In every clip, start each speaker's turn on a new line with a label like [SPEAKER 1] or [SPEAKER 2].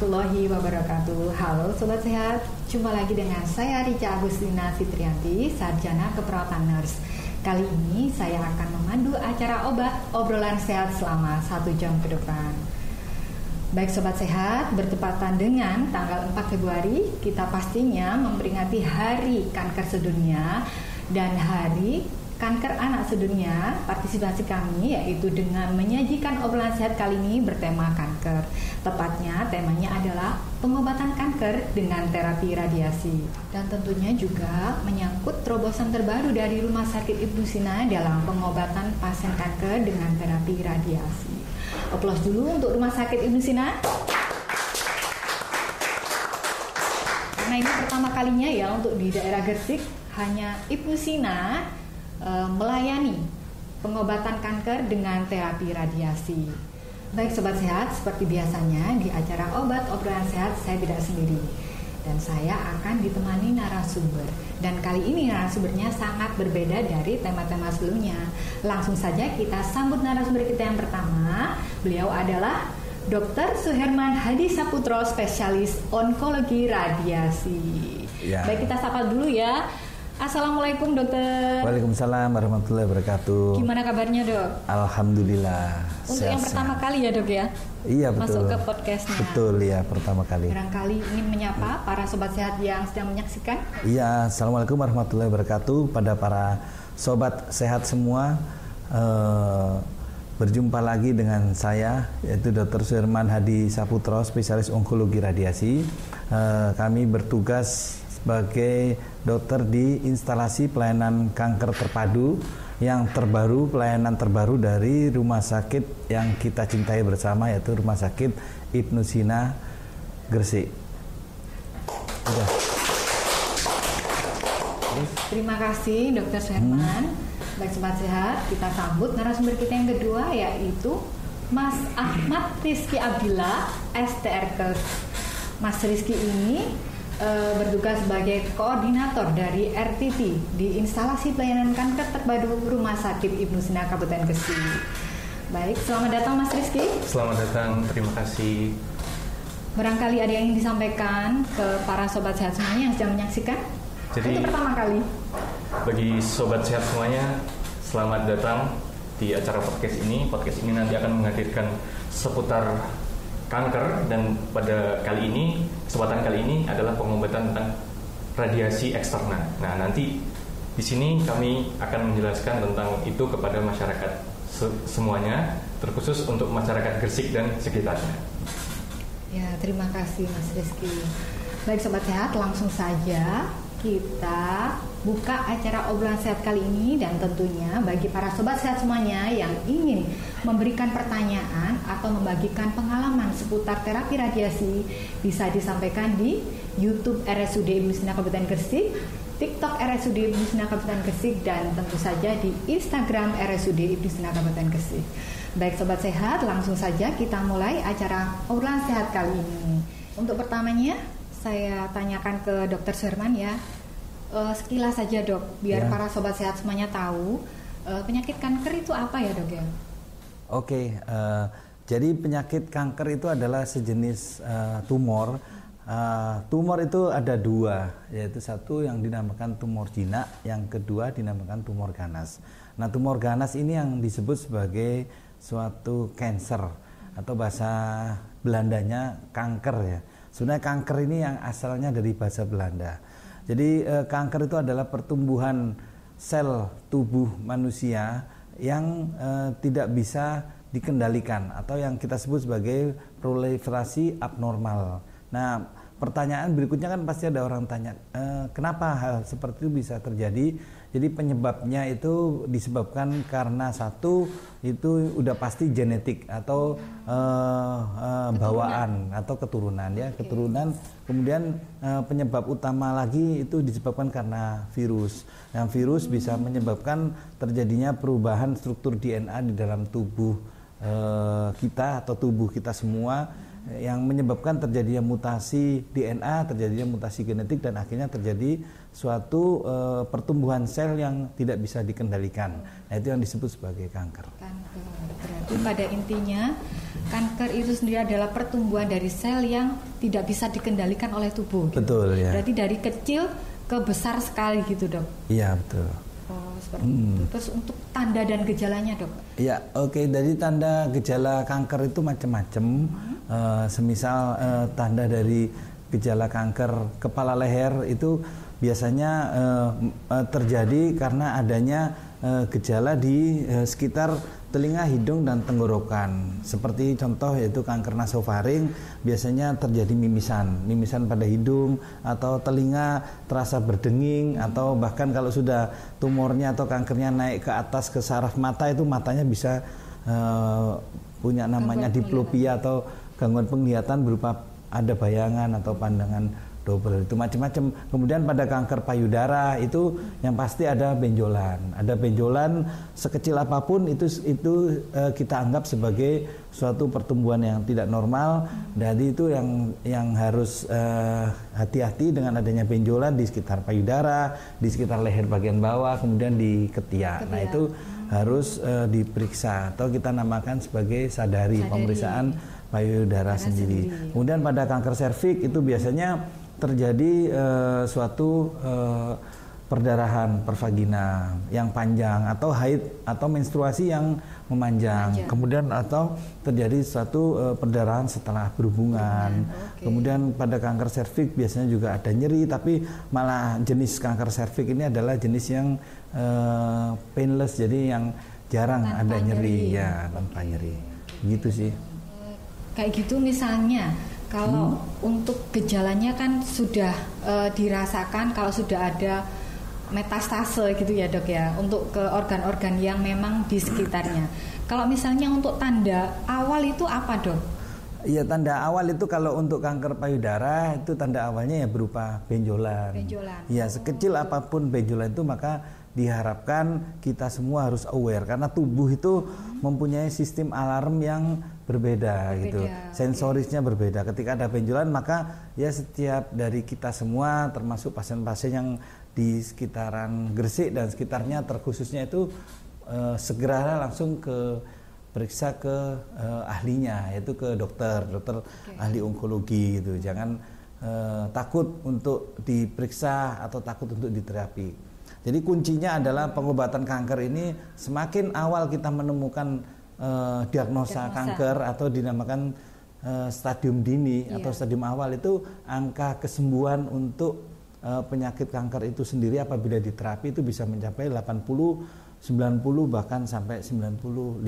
[SPEAKER 1] warahmatullahi wabarakatuh. Halo Sobat Sehat, jumpa lagi dengan saya Rica Agustina Fitrianti, Sarjana Keperawatan Nurse. Kali ini saya akan memandu acara obrolan sehat selama 1 jam ke depan. Baik Sobat Sehat, bertepatan dengan tanggal 4 Februari, kita pastinya memperingati Hari Kanker Sedunia dan Hari Kanker Anak Sedunia. Partisipasi kami yaitu dengan menyajikan obrolan sehat kali ini bertema kanker. Tepatnya temanya adalah pengobatan kanker dengan terapi radiasi. Dan tentunya juga menyangkut terobosan terbaru dari Rumah Sakit Ibnu Sina dalam pengobatan pasien kanker dengan terapi radiasi. Aplaus dulu untuk Rumah Sakit Ibnu Sina. Karena ini pertama kalinya ya untuk di daerah Gresik, hanya Ibnu Sina melayani pengobatan kanker dengan terapi radiasi. Baik Sobat Sehat, seperti biasanya di acara obat obrolan sehat saya tidak sendiri dan saya akan ditemani narasumber. Dan kali ini narasumbernya sangat berbeda dari tema-tema sebelumnya. Langsung saja kita sambut narasumber kita yang pertama. Beliau adalah Dr. Suherman Hadi Saputro, spesialis onkologi radiasi. Ya. Baik, kita sapa dulu ya. Assalamualaikum dokter.
[SPEAKER 2] Waalaikumsalam warahmatullahi wabarakatuh.
[SPEAKER 1] Gimana kabarnya dok?
[SPEAKER 2] Alhamdulillah.
[SPEAKER 1] Untuk yang pertama kali ya dok ya?
[SPEAKER 2] Iya betul.
[SPEAKER 1] Masuk ke podcastnya.
[SPEAKER 2] Betul ya, pertama kali.
[SPEAKER 1] Barangkali ingin menyapa para sobat sehat yang sedang menyaksikan.
[SPEAKER 2] Iya, assalamualaikum warahmatullahi wabarakatuh pada para sobat sehat semua. Berjumpa lagi dengan saya, yaitu Dr. Suherman Hadi Saputro, spesialis onkologi radiasi. Kami bertugas sebagai dokter di instalasi pelayanan kanker terpadu yang terbaru, pelayanan terbaru dari rumah sakit yang kita cintai bersama, yaitu Rumah Sakit Ibnu Sina Gresik. Udah.
[SPEAKER 1] Terima kasih Dr. Suherman. Baik sobat sehat, kita sambut narasumber kita yang kedua, yaitu Mas Ahmad Rizky Abdillah, STRK. Mas Rizky ini bertugas sebagai koordinator dari RTT di instalasi pelayanan kanker terpadu Rumah Sakit Ibnu Sina Kabupaten Gresik. Baik, selamat datang Mas Rizky.
[SPEAKER 3] Selamat datang, terima kasih.
[SPEAKER 1] Barangkali ada yang ingin disampaikan ke para sobat sehat semuanya yang sedang menyaksikan.
[SPEAKER 3] Jadi,
[SPEAKER 1] itu pertama kali.
[SPEAKER 3] Bagi sobat sehat semuanya, selamat datang di acara podcast ini. Podcast ini nanti akan menghadirkan seputar kanker, dan pada kesempatan kali ini adalah pengobatan tentang radiasi eksternal. Nah, nanti di sini kami akan menjelaskan tentang itu kepada masyarakat semuanya, terkhusus untuk masyarakat Gresik dan sekitarnya.
[SPEAKER 1] Ya, terima kasih Mas Rizky. Baik sobat sehat, langsung saja kita buka acara obrolan sehat kali ini. Dan tentunya bagi para sobat sehat semuanya yang ingin memberikan pertanyaan atau membagikan pengalaman seputar terapi radiasi, bisa disampaikan di YouTube RSUD Ibnu Sina Kabupaten Gresik, TikTok RSUD Ibnu Sina Kabupaten Gresik, dan tentu saja di Instagram RSUD Ibnu Sina Kabupaten Gresik. Baik sobat sehat, langsung saja kita mulai acara obrolan sehat kali ini. Untuk pertamanya saya tanyakan ke Dr. Suherman ya, sekilas saja dok, biar para sobat sehat semuanya tahu penyakit kanker itu apa ya dok ya?
[SPEAKER 2] Oke, jadi penyakit kanker itu adalah sejenis tumor. Tumor itu ada dua, yaitu satu yang dinamakan tumor jinak, yang kedua dinamakan tumor ganas. Nah, tumor ganas ini yang disebut sebagai suatu cancer, atau bahasa Belandanya kanker ya. Sebenarnya kanker ini yang asalnya dari bahasa Belanda. Jadi kanker itu adalah pertumbuhan sel tubuh manusia yang tidak bisa dikendalikan, atau yang kita sebut sebagai proliferasi abnormal. Nah, pertanyaan berikutnya kan pasti ada orang tanya, kenapa hal seperti itu bisa terjadi? Jadi penyebabnya itu disebabkan karena satu itu udah pasti genetik atau bawaan atau keturunan ya, keturunan. Kemudian penyebab utama lagi itu disebabkan karena virus. Yang virus bisa menyebabkan terjadinya perubahan struktur DNA di dalam tubuh kita atau tubuh kita semua, yang menyebabkan terjadinya mutasi DNA, terjadinya mutasi genetik, dan akhirnya terjadi suatu pertumbuhan sel yang tidak bisa dikendalikan. Nah, itu yang disebut sebagai kanker.
[SPEAKER 1] Berarti pada intinya kanker itu sendiri adalah pertumbuhan dari sel yang tidak bisa dikendalikan oleh tubuh. Gitu.
[SPEAKER 2] Betul ya.
[SPEAKER 1] Berarti dari kecil ke besar sekali gitu, Dok.
[SPEAKER 2] Iya, betul.
[SPEAKER 1] Oh, seperti itu. Terus untuk tanda dan gejalanya, Dok?
[SPEAKER 2] Iya, oke. Dari tanda gejala kanker itu macam-macam. Semisal tanda dari gejala kanker kepala leher itu biasanya terjadi karena adanya gejala di sekitar telinga, hidung, dan tenggorokan. Seperti contoh yaitu kanker nasofaring, biasanya terjadi mimisan pada hidung atau telinga terasa berdenging, atau bahkan kalau sudah tumornya atau kankernya naik ke atas ke saraf mata, itu matanya bisa punya namanya diplopia atau gangguan penglihatan berupa ada bayangan atau pandangan double, itu macam-macam. Kemudian pada kanker payudara itu yang pasti ada benjolan. Ada benjolan sekecil apapun itu kita anggap sebagai suatu pertumbuhan yang tidak normal. Jadi itu yang harus hati-hati dengan adanya benjolan di sekitar payudara, di sekitar leher bagian bawah, kemudian di ketiak. Nah, itu harus diperiksa atau kita namakan sebagai sadari. Pemeriksaan payudara sendiri. Kemudian pada kanker serviks itu biasanya terjadi suatu perdarahan pervagina yang panjang atau haid atau menstruasi yang memanjang. Kemudian atau terjadi suatu perdarahan setelah berhubungan. Kemudian pada kanker serviks biasanya juga ada nyeri, tapi malah jenis kanker serviks ini adalah jenis yang painless, jadi yang jarang tanpa ada nyeri ya, tanpa nyeri. Gitu sih.
[SPEAKER 1] Kayak gitu misalnya. Kalau untuk gejalanya kan sudah dirasakan kalau sudah ada metastase gitu ya, Dok ya, untuk ke organ-organ yang memang di sekitarnya. Kalau misalnya untuk tanda awal itu apa, Dok?
[SPEAKER 2] Iya, tanda awal itu kalau untuk kanker payudara itu tanda awalnya ya berupa benjolan. Ya, sekecil apapun benjolan itu maka diharapkan kita semua harus aware karena tubuh itu mempunyai sistem alarm yang berbeda gitu. Sensorisnya berbeda. Ketika ada benjolan maka ya setiap dari kita semua termasuk pasien-pasien yang di sekitaran Gresik dan sekitarnya terkhususnya itu segera langsung periksa ke ahlinya, yaitu ke dokter ahli onkologi gitu. Jangan takut untuk diperiksa atau takut untuk diterapi. Jadi kuncinya adalah pengobatan kanker ini semakin awal kita menemukan diagnosa kanker atau dinamakan stadium dini atau stadium awal, itu angka kesembuhan untuk penyakit kanker itu sendiri apabila diterapi itu bisa mencapai 80, 90 bahkan sampai 95%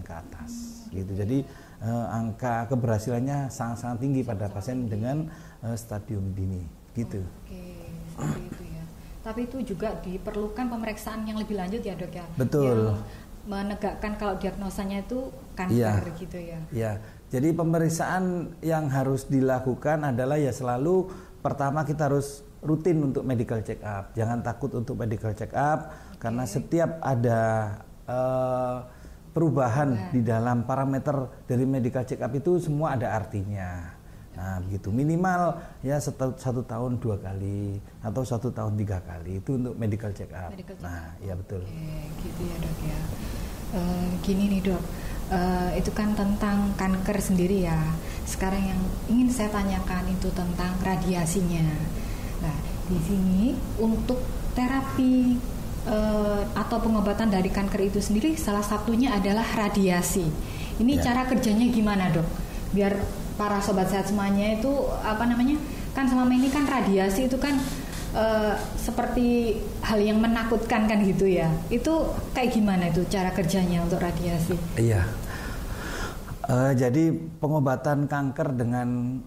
[SPEAKER 2] ke atas gitu. Jadi angka keberhasilannya sangat-sangat tinggi pada pasien dengan stadium dini gitu.
[SPEAKER 1] Oke, seperti itu ya. Tapi itu juga diperlukan pemeriksaan yang lebih lanjut ya, Dok ya.
[SPEAKER 2] Betul.
[SPEAKER 1] Yang menegakkan kalau diagnosanya itu kanker gitu ya.
[SPEAKER 2] Iya. Jadi pemeriksaan yang harus dilakukan adalah ya selalu pertama kita harus rutin untuk medical check up. Jangan takut untuk medical check up karena setiap ada perubahan di dalam parameter dari medical check up itu semua ada artinya. Nah, begitu, minimal ya satu tahun 2 kali atau 1 tahun 3 kali itu untuk medical check up. Nah, ya betul.
[SPEAKER 1] Oke, gitu ya, Dok ya. Gini nih, Dok. Itu kan tentang kanker sendiri ya. Sekarang yang ingin saya tanyakan itu tentang radiasinya. Nah, di sini untuk terapi atau pengobatan dari kanker itu sendiri salah satunya adalah radiasi. Ini cara kerjanya gimana, Dok? Biar para sobat sehat semuanya itu kan selama ini kan radiasi itu kan seperti hal yang menakutkan kan gitu ya. Itu kayak gimana itu cara kerjanya untuk radiasi?
[SPEAKER 2] Iya. Jadi pengobatan kanker dengan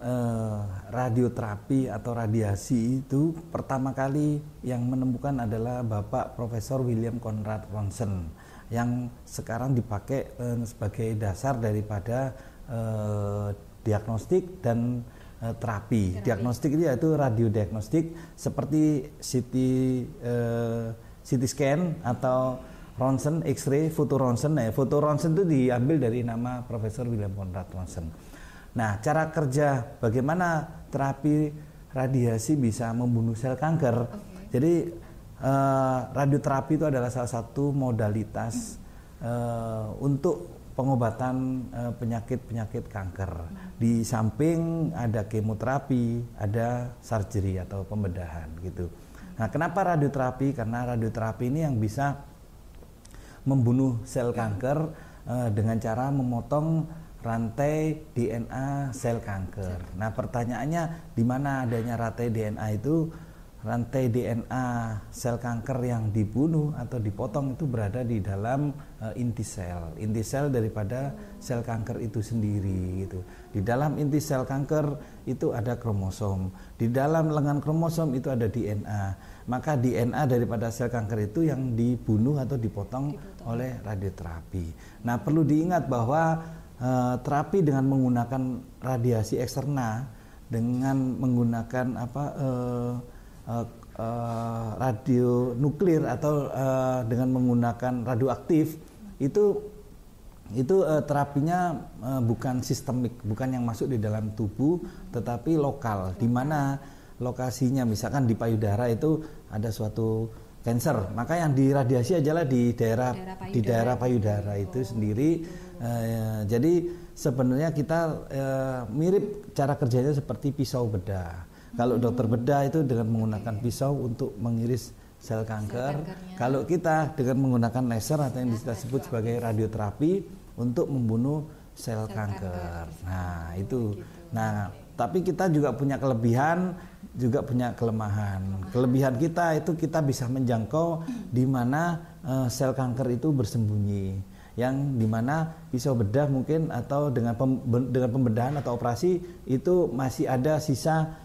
[SPEAKER 2] radioterapi atau radiasi itu pertama kali yang menemukan adalah Bapak Profesor William Conrad Ronson yang sekarang dipakai sebagai dasar daripada diagnostik dan terapi. Diagnostik itu yaitu radiodiagnostik seperti CT scan atau Ronsen, X-ray, foto Ronsen. Foto Ronsen itu diambil dari nama Profesor William Conrad Ronson. Nah, cara kerja bagaimana terapi radiasi bisa membunuh sel kanker. Jadi radioterapi itu adalah salah satu modalitas untuk pengobatan penyakit-penyakit kanker. Di samping ada kemoterapi, ada surgery atau pembedahan gitu. Nah, kenapa radioterapi? Karena radioterapi ini yang bisa membunuh sel kanker dengan cara memotong rantai DNA sel kanker. Nah, pertanyaannya di mana adanya rantai DNA itu? Rantai DNA sel kanker yang dibunuh atau dipotong itu berada di dalam inti sel daripada sel kanker itu sendiri gitu. Di dalam inti sel kanker itu ada kromosom. Di dalam lengan kromosom itu ada DNA. Maka DNA daripada sel kanker itu yang dibunuh atau dipotong oleh radioterapi. Nah, perlu diingat bahwa terapi dengan menggunakan radiasi eksterna, dengan menggunakan radio nuklir atau dengan menggunakan radioaktif itu terapinya bukan sistemik, bukan yang masuk di dalam tubuh, tetapi lokal, di mana lokasinya misalkan di payudara itu ada suatu kanker, maka yang diradiasi adalah di daerah payudara itu sendiri. Jadi sebenarnya kita mirip cara kerjanya seperti pisau bedah. Kalau dokter bedah itu dengan menggunakan pisau untuk mengiris sel kanker. Kalau kita dengan menggunakan laser atau yang kita sebut sebagai radioterapi untuk membunuh sel kanker. Nah, itu. Nah, tapi kita juga punya kelebihan, juga punya kelemahan. Kelebihan kita itu kita bisa menjangkau di mana sel kanker itu bersembunyi. Yang dimana pisau bedah mungkin atau dengan pembedahan atau operasi itu masih ada sisa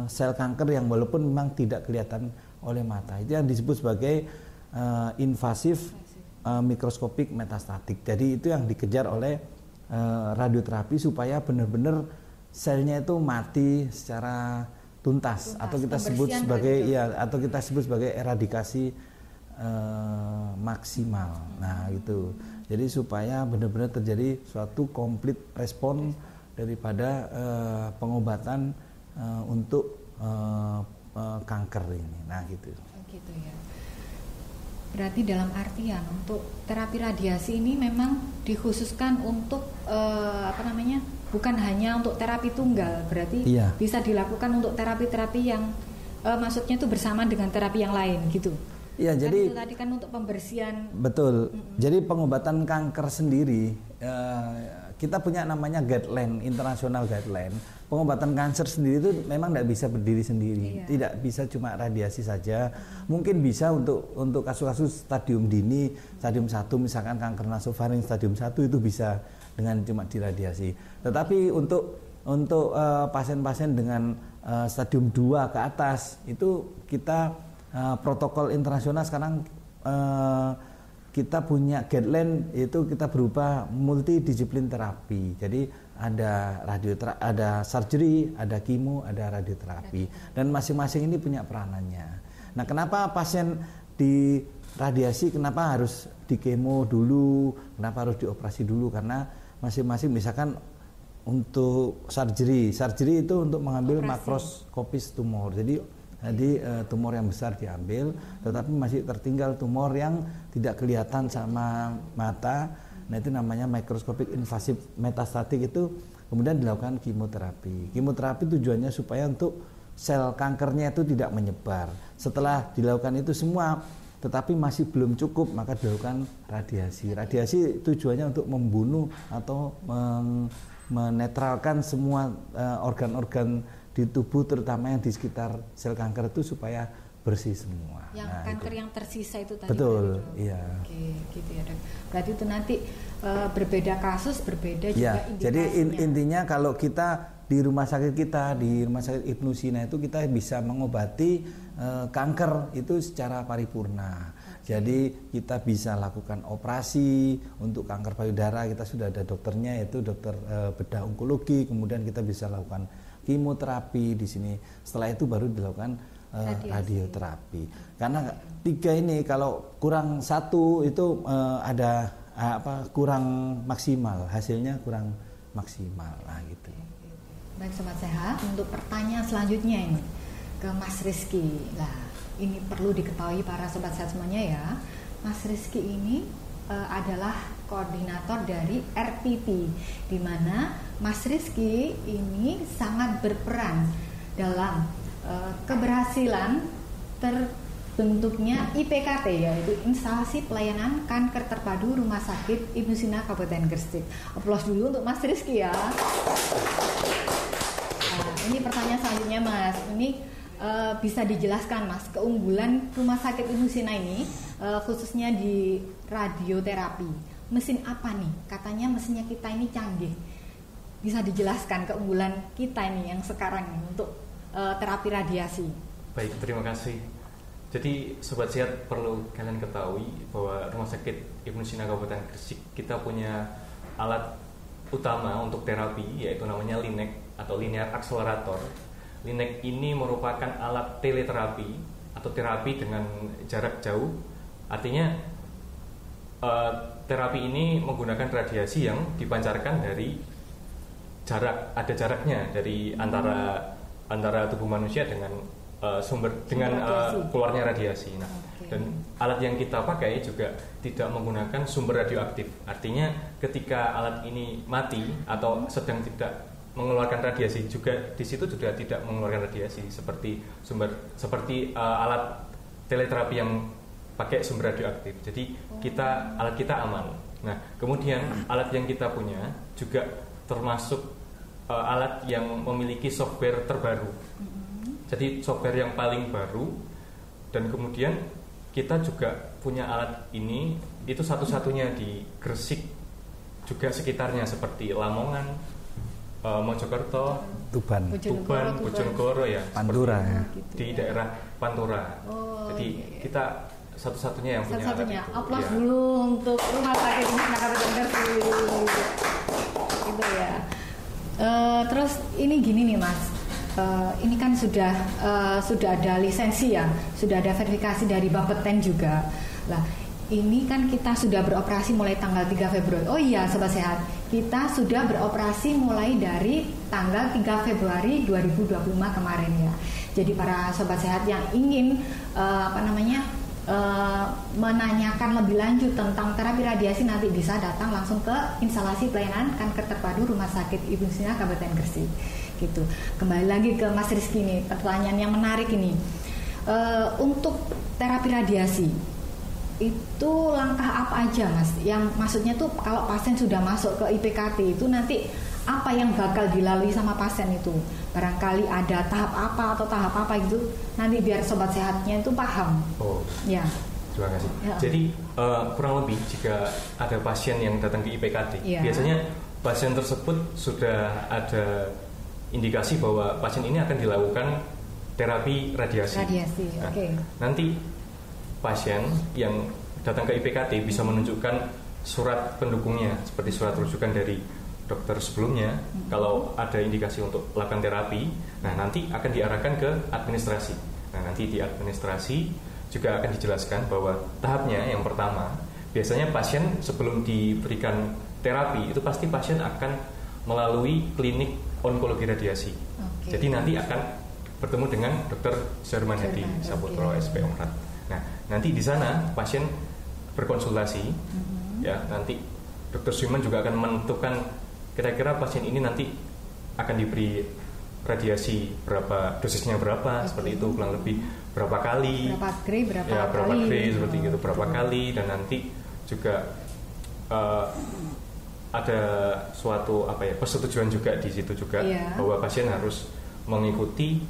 [SPEAKER 2] sel kanker yang walaupun memang tidak kelihatan oleh mata. Itu yang disebut sebagai invasif mikroskopik metastatik. Jadi itu yang dikejar oleh radioterapi supaya benar-benar selnya itu mati secara tuntas atau kita sebut sebagai eradikasi maksimal. Nah, gitu. Jadi supaya benar-benar terjadi suatu komplit respon daripada pengobatan untuk kanker ini. Nah, gitu.
[SPEAKER 1] Gitu ya. Berarti dalam artian untuk terapi radiasi ini memang dikhususkan untuk bukan hanya untuk terapi tunggal, berarti bisa dilakukan untuk terapi-terapi yang maksudnya itu bersama dengan terapi yang lain gitu.
[SPEAKER 2] Iya, jadi
[SPEAKER 1] itu tadi kan untuk pembersihan.
[SPEAKER 2] Betul. Jadi pengobatan kanker sendiri kita punya namanya guideline, international guideline. Pengobatan kanker sendiri itu memang tidak bisa berdiri sendiri, tidak bisa cuma radiasi saja. Mungkin bisa untuk kasus-kasus stadium dini, stadium 1 misalkan kanker nasofaring stadium 1 itu bisa dengan cuma diradiasi. Tetapi untuk pasien-pasien dengan stadium 2 ke atas itu kita protokol internasional sekarang kita punya guideline itu kita berupa multidisiplin terapi. Jadi ada surgery, ada kemo, ada radioterapi dan masing-masing ini punya peranannya. Nah, kenapa pasien di radiasi kenapa harus di kemo dulu, kenapa harus dioperasi dulu? Karena masing-masing misalkan untuk surgery itu untuk mengambil makroskopis tumor. Jadi tumor yang besar diambil, tetapi masih tertinggal tumor yang tidak kelihatan sama mata. Nah, itu namanya mikroskopik invasif metastatik, itu kemudian dilakukan kemoterapi. Kemoterapi tujuannya supaya untuk sel kankernya itu tidak menyebar. Setelah dilakukan itu semua, tetapi masih belum cukup, maka dilakukan radiasi. Radiasi tujuannya untuk membunuh atau menetralkan semua organ-organ di tubuh, terutama yang di sekitar sel kanker itu supaya bersih semua.
[SPEAKER 1] Yang kanker yang tersisa itu tadi.
[SPEAKER 2] Betul, iya.
[SPEAKER 1] Oke, gitu ya, Dok. Berarti itu nanti berbeda kasus, berbeda juga indikasinya.
[SPEAKER 2] Jadi intinya kalau kita di rumah sakit kita, di rumah sakit Ibnu Sina itu kita bisa mengobati kanker itu secara paripurna. Jadi kita bisa lakukan operasi untuk kanker payudara, kita sudah ada dokternya, yaitu dokter bedah onkologi. Kemudian kita bisa lakukan kemoterapi di sini. Setelah itu baru dilakukan radioterapi. Karena 3 ini kalau kurang 1 itu ada kurang maksimal, hasilnya kurang maksimal. Nah, gitu.
[SPEAKER 1] Baik Sobat Sehat, untuk pertanyaan selanjutnya ini ke Mas Rizky. Nah, ini perlu diketahui para Sobat Sehat semuanya ya. Mas Rizky ini adalah koordinator dari RPP, di mana Mas Rizky ini sangat berperan dalam keberhasilan terbentuknya IPKT, yaitu Instalasi Pelayanan Kanker Terpadu Rumah Sakit Ibnu Sina Kabupaten Gresik. Aplaus dulu untuk Mas Rizky ya. Nah, ini pertanyaan selanjutnya Mas. Ini bisa dijelaskan Mas, keunggulan Rumah Sakit Ibnu Sina ini khususnya di radioterapi. Mesin apa nih? Katanya mesinnya kita ini canggih. Bisa dijelaskan keunggulan kita ini yang sekarang ini untuk terapi radiasi.
[SPEAKER 3] Baik, terima kasih. Jadi Sobat Sehat perlu kalian ketahui bahwa Rumah Sakit Ibnu Sina Kabupaten Gresik kita punya alat utama untuk terapi, yaitu namanya LINAC atau Linear Accelerator. LINAC ini merupakan alat teleterapi atau terapi dengan jarak jauh. Artinya terapi ini menggunakan radiasi yang dipancarkan dari ada jaraknya dari antara tubuh manusia dengan keluarnya radiasi. Nah, dan alat yang kita pakai juga tidak menggunakan sumber radioaktif. Artinya ketika alat ini mati atau sedang tidak mengeluarkan radiasi, juga di situ juga tidak mengeluarkan radiasi seperti alat teleterapi yang pakai sumber radioaktif. Jadi alat kita aman. Nah, kemudian alat yang kita punya juga termasuk alat yang memiliki software terbaru. Jadi software yang paling baru, dan kemudian kita juga punya alat ini itu satu-satunya di Gresik, juga sekitarnya seperti Lamongan, Mojokerto,
[SPEAKER 2] Tuban,
[SPEAKER 3] Bojonegoro ya,
[SPEAKER 2] Pantura ya.
[SPEAKER 3] Di daerah Pantura. Jadi kita satu-satunya yang punya alat itu.
[SPEAKER 1] Aplaus dulu untuk Rumah Sakit Ibnu Sina Kabupaten Gresik. Gitu ya. Terus ini gini nih Mas. Ini kan sudah ada lisensi ya, sudah ada verifikasi dari Bapeten juga. Lah, ini kan kita sudah beroperasi mulai tanggal 3 Februari. Oh iya Sobat Sehat, kita sudah beroperasi mulai dari tanggal 3 Februari 2025 kemarin ya. Jadi para Sobat Sehat yang ingin menanyakan lebih lanjut tentang terapi radiasi, nanti bisa datang langsung ke Instalasi Pelayanan Kanker Terpadu Rumah Sakit Ibnu Sina Kabupaten Gresik. Gitu. Kembali lagi ke Mas Rizky nih, pertanyaan yang menarik ini. Untuk terapi radiasi itu langkah apa aja Mas? Yang maksudnya tuh kalau pasien sudah masuk ke IPKT itu nanti apa yang bakal dilalui sama pasien itu? Barangkali ada tahap apa atau tahap apa gitu, nanti biar Sobat Sehatnya itu paham.
[SPEAKER 3] Oh
[SPEAKER 1] ya.
[SPEAKER 3] Terima kasih. Ya. Jadi kurang lebih jika ada pasien yang datang ke IPKT, biasanya pasien tersebut sudah ada indikasi bahwa pasien ini akan dilakukan terapi radiasi. Nah, nanti pasien yang datang ke IPKT bisa menunjukkan surat pendukungnya seperti surat rujukan dari dokter sebelumnya. Kalau ada indikasi untuk melakukan terapi, nah nanti akan diarahkan ke administrasi. Nah, nanti di administrasi juga akan dijelaskan bahwa tahapnya yang pertama, biasanya pasien sebelum diberikan terapi itu pasti pasien akan melalui klinik onkologi radiasi. Jadi nanti akan bertemu dengan Dr. Syarman Hadi Saputro SP Omrat. Nah, nanti di sana pasien berkonsultasi, ya nanti Dr. Syarman juga akan menentukan kira-kira pasien ini nanti akan diberi radiasi berapa, dosisnya berapa, seperti itu, kurang lebih berapa kali, berapa grade seperti itu, berapa kali, dan nanti juga ada suatu persetujuan juga di situ juga bahwa pasien harus mengikuti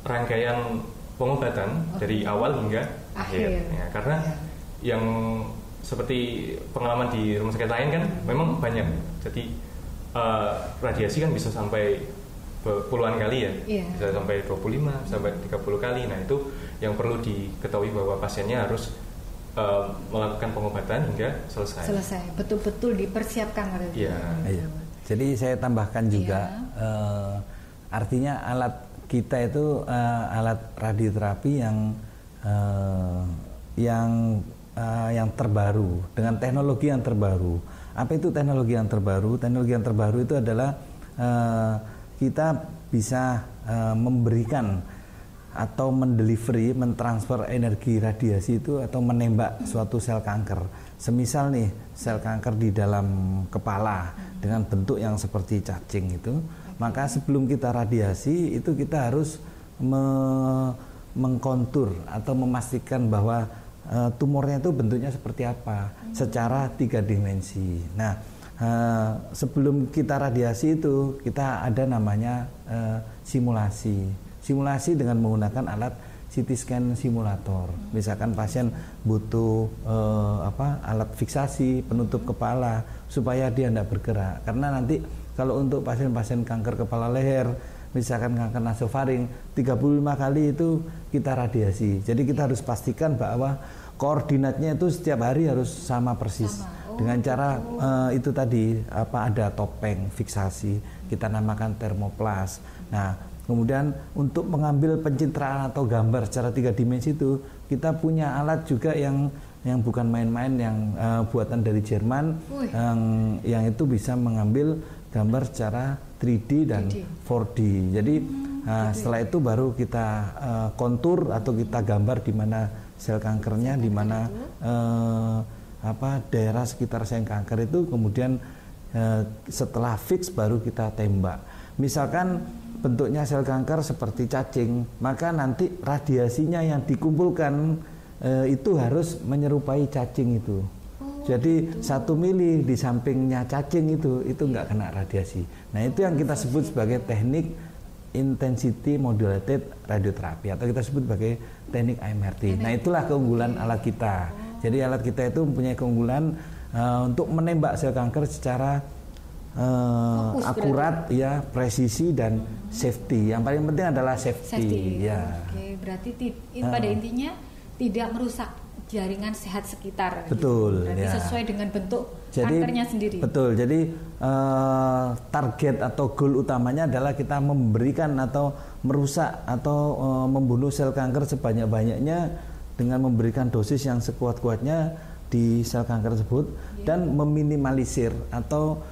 [SPEAKER 3] rangkaian pengobatan dari awal hingga akhir. Ya, karena yang seperti pengalaman di rumah sakit lain kan memang banyak. Jadi radiasi kan bisa sampai puluhan kali ya, bisa sampai 25 sampai 30 kali. Nah, itu yang perlu diketahui bahwa pasiennya harus melakukan pengobatan hingga selesai.
[SPEAKER 1] Betul-betul dipersiapkan.
[SPEAKER 2] Jadi saya tambahkan juga, artinya alat kita itu alat radioterapi yang yang terbaru, dengan teknologi yang terbaru. Apa itu teknologi yang terbaru? Teknologi yang terbaru itu adalah kita bisa memberikan atau mendelivery, mentransfer energi radiasi itu atau menembak suatu sel kanker. Semisal nih sel kanker di dalam kepala dengan bentuk yang seperti cacing itu, maka sebelum kita radiasi itu kita harus mengkontur atau memastikan bahwa tumornya itu bentuknya seperti apa secara 3 dimensi. Nah, sebelum kita radiasi itu kita ada namanya simulasi dengan menggunakan alat CT scan simulator. Misalkan pasien butuh alat fiksasi penutup kepala supaya dia tidak bergerak, karena nanti kalau untuk pasien-pasien kanker kepala leher, misalkan kanker nasofaring, 35 kali itu kita radiasi. Jadi kita harus pastikan bahwa koordinatnya itu setiap hari harus sama persis. Dengan cara itu tadi ada topeng fiksasi, kita namakan termoplas. Nah, kemudian untuk mengambil pencitraan atau gambar secara 3 dimensi itu kita punya alat juga yang bukan main-main, yang buatan dari Jerman, yang itu bisa mengambil gambar secara 3D dan 4D. Jadi setelah itu baru kita kontur atau kita gambar di mana sel kankernya, di mana daerah sekitar sel kanker itu, kemudian setelah fix baru kita tembak. Misalkan bentuknya sel kanker seperti cacing, maka nanti radiasinya yang dikumpulkan itu harus menyerupai cacing itu. Jadi 1 mili di sampingnya cacing itu nggak kena radiasi. Nah, itu yang kita sebut sebagai teknik intensity modulated radioterapi atau kita sebut sebagai teknik IMRT. Nah, itulah keunggulan alat kita. Jadi alat kita itu mempunyai keunggulan untuk menembak sel kanker secara akurat, ya, presisi dan safety. Yang paling penting adalah safety. Ya.
[SPEAKER 1] Oke, berarti pada intinya tidak merusak jaringan sehat sekitar.
[SPEAKER 2] Betul.
[SPEAKER 1] Gitu. Berarti sesuai dengan bentuk kankernya sendiri. Betul.
[SPEAKER 2] Jadi target atau goal utamanya adalah kita memberikan atau merusak atau membunuh sel kanker sebanyak-banyaknya dengan memberikan dosis yang sekuat-kuatnya di sel kanker tersebut dan meminimalisir atau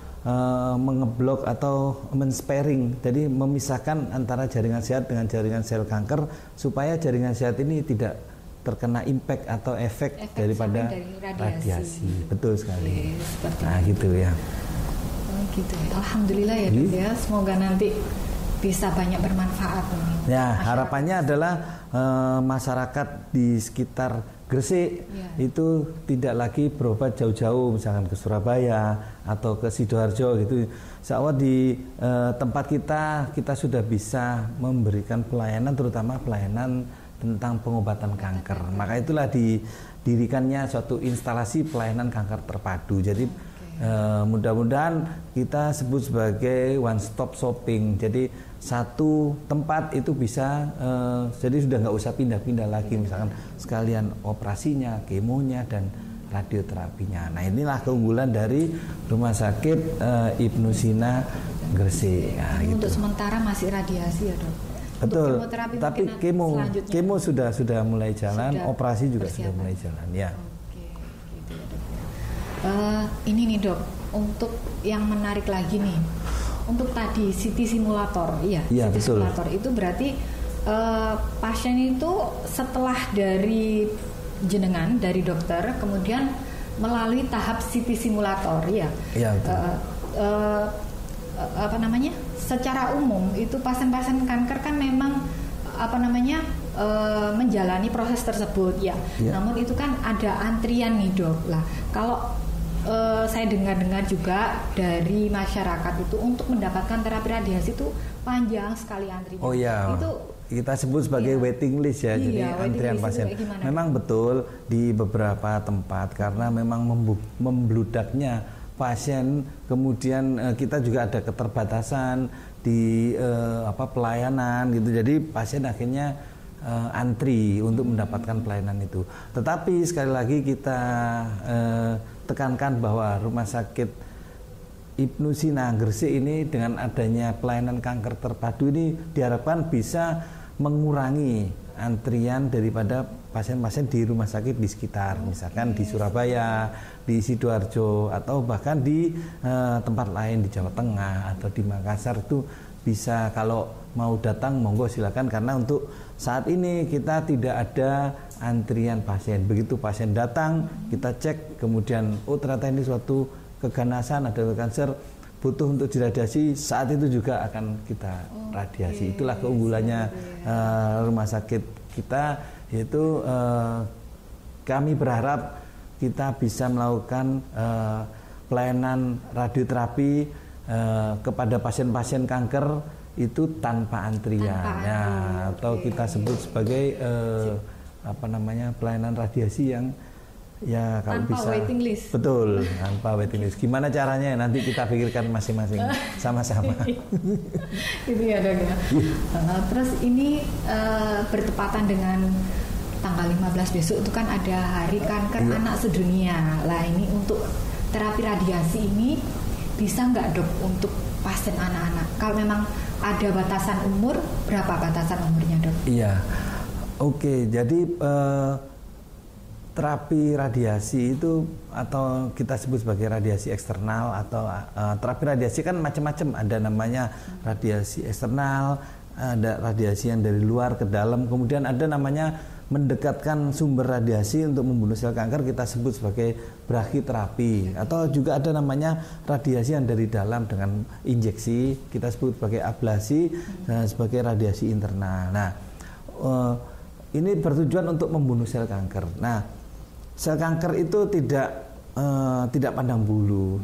[SPEAKER 2] mengeblok atau mensparing, jadi memisahkan antara jaringan sehat dengan jaringan sel kanker supaya jaringan sehat ini tidak terkena impact atau efek daripada radiasi. Betul sekali. Nah, gitu ya.
[SPEAKER 1] Gitu. Alhamdulillah ya, Dok ya. Semoga nanti bisa banyak bermanfaat.
[SPEAKER 2] Ya, harapannya adalah masyarakat di sekitar Gresik itu tidak lagi berobat jauh-jauh, misalkan ke Surabaya atau ke Sidoarjo gitu. Insya Allah di tempat kita sudah bisa memberikan pelayanan, terutama pelayanan tentang pengobatan kanker. Maka itulah didirikannya suatu instalasi pelayanan kanker terpadu. Jadi mudah-mudahan kita sebut sebagai one stop shopping. Jadi satu tempat itu bisa, jadi sudah nggak usah pindah-pindah lagi, misalkan sekalian operasinya, kemonya dan radioterapinya. Nah, inilah keunggulan dari Rumah Sakit Ibnu Sina Gresik. Nah,
[SPEAKER 1] gitu. Untuk
[SPEAKER 2] gitu.
[SPEAKER 1] Sementara masih radiasi ya, Dok.
[SPEAKER 2] Betul. Tapi kemo sudah mulai jalan, operasi juga sudah mulai jalan. Ya.
[SPEAKER 1] Oke, gitu ya, Dok. Ini nih, Dok, untuk yang menarik lagi nih. Untuk tadi CT simulator, CT simulator itu berarti pasien itu setelah dari jenengan, dari dokter, kemudian melalui tahap CT simulator, secara umum itu pasien-pasien kanker kan memang menjalani proses tersebut, Namun itu kan ada antrian nih, Dok. Lah, kalau saya dengar-dengar juga dari masyarakat itu untuk mendapatkan terapi radiasi itu panjang sekali antrinya.
[SPEAKER 2] Oh iya, itu kita sebut sebagai waiting list ya, jadi antrian pasien. Memang betul di beberapa tempat karena memang membludaknya pasien, kemudian kita juga ada keterbatasan di pelayanan gitu. Jadi pasien akhirnya antri untuk mendapatkan pelayanan itu. Tetapi sekali lagi kita tekankan bahwa Rumah Sakit Ibnu Sina Gresik ini dengan adanya pelayanan kanker terpadu ini diharapkan bisa mengurangi antrian daripada pasien-pasien di rumah sakit di sekitar, misalkan di Surabaya, di Sidoarjo, atau bahkan di tempat lain di Jawa Tengah atau di Makassar. Itu bisa, kalau mau datang monggo silakan, karena untuk saat ini kita tidak ada antrian pasien. Begitu pasien datang, kita cek, kemudian ternyata ini suatu keganasan, ada kanker, butuh untuk diradiasi, saat itu juga akan kita radiasi. Itulah keunggulannya rumah sakit kita, yaitu kami berharap kita bisa melakukan pelayanan radioterapi kepada pasien-pasien kanker itu tanpa antrian, atau kita sebut sebagai pelayanan radiasi yang kalau
[SPEAKER 1] tanpa
[SPEAKER 2] bisa
[SPEAKER 1] waiting list.
[SPEAKER 2] Betul, tanpa waiting list. Gimana caranya? Nanti kita pikirkan masing-masing sama-sama.
[SPEAKER 1] Itu ya dok ya. Terus ini bertepatan dengan tanggal 15 besok itu kan ada Hari Kanker Anak Sedunia. Lah ini untuk terapi radiasi ini bisa nggak dok untuk pasien anak-anak? Kalau memang ada batasan umur, berapa batasan umurnya dok? Iya,
[SPEAKER 2] oke. Jadi terapi radiasi itu, atau kita sebut sebagai radiasi eksternal, atau terapi radiasi kan macam-macam. Ada namanya radiasi eksternal, ada radiasi yang dari luar ke dalam, kemudian ada namanya mendekatkan sumber radiasi untuk membunuh sel kanker, kita sebut sebagai brachyterapi. Atau juga ada namanya radiasi yang dari dalam dengan injeksi, kita sebut sebagai ablasi, sebagai radiasi internal. Nah, ini bertujuan untuk membunuh sel kanker. Nah, sel kanker itu tidak pandang bulu,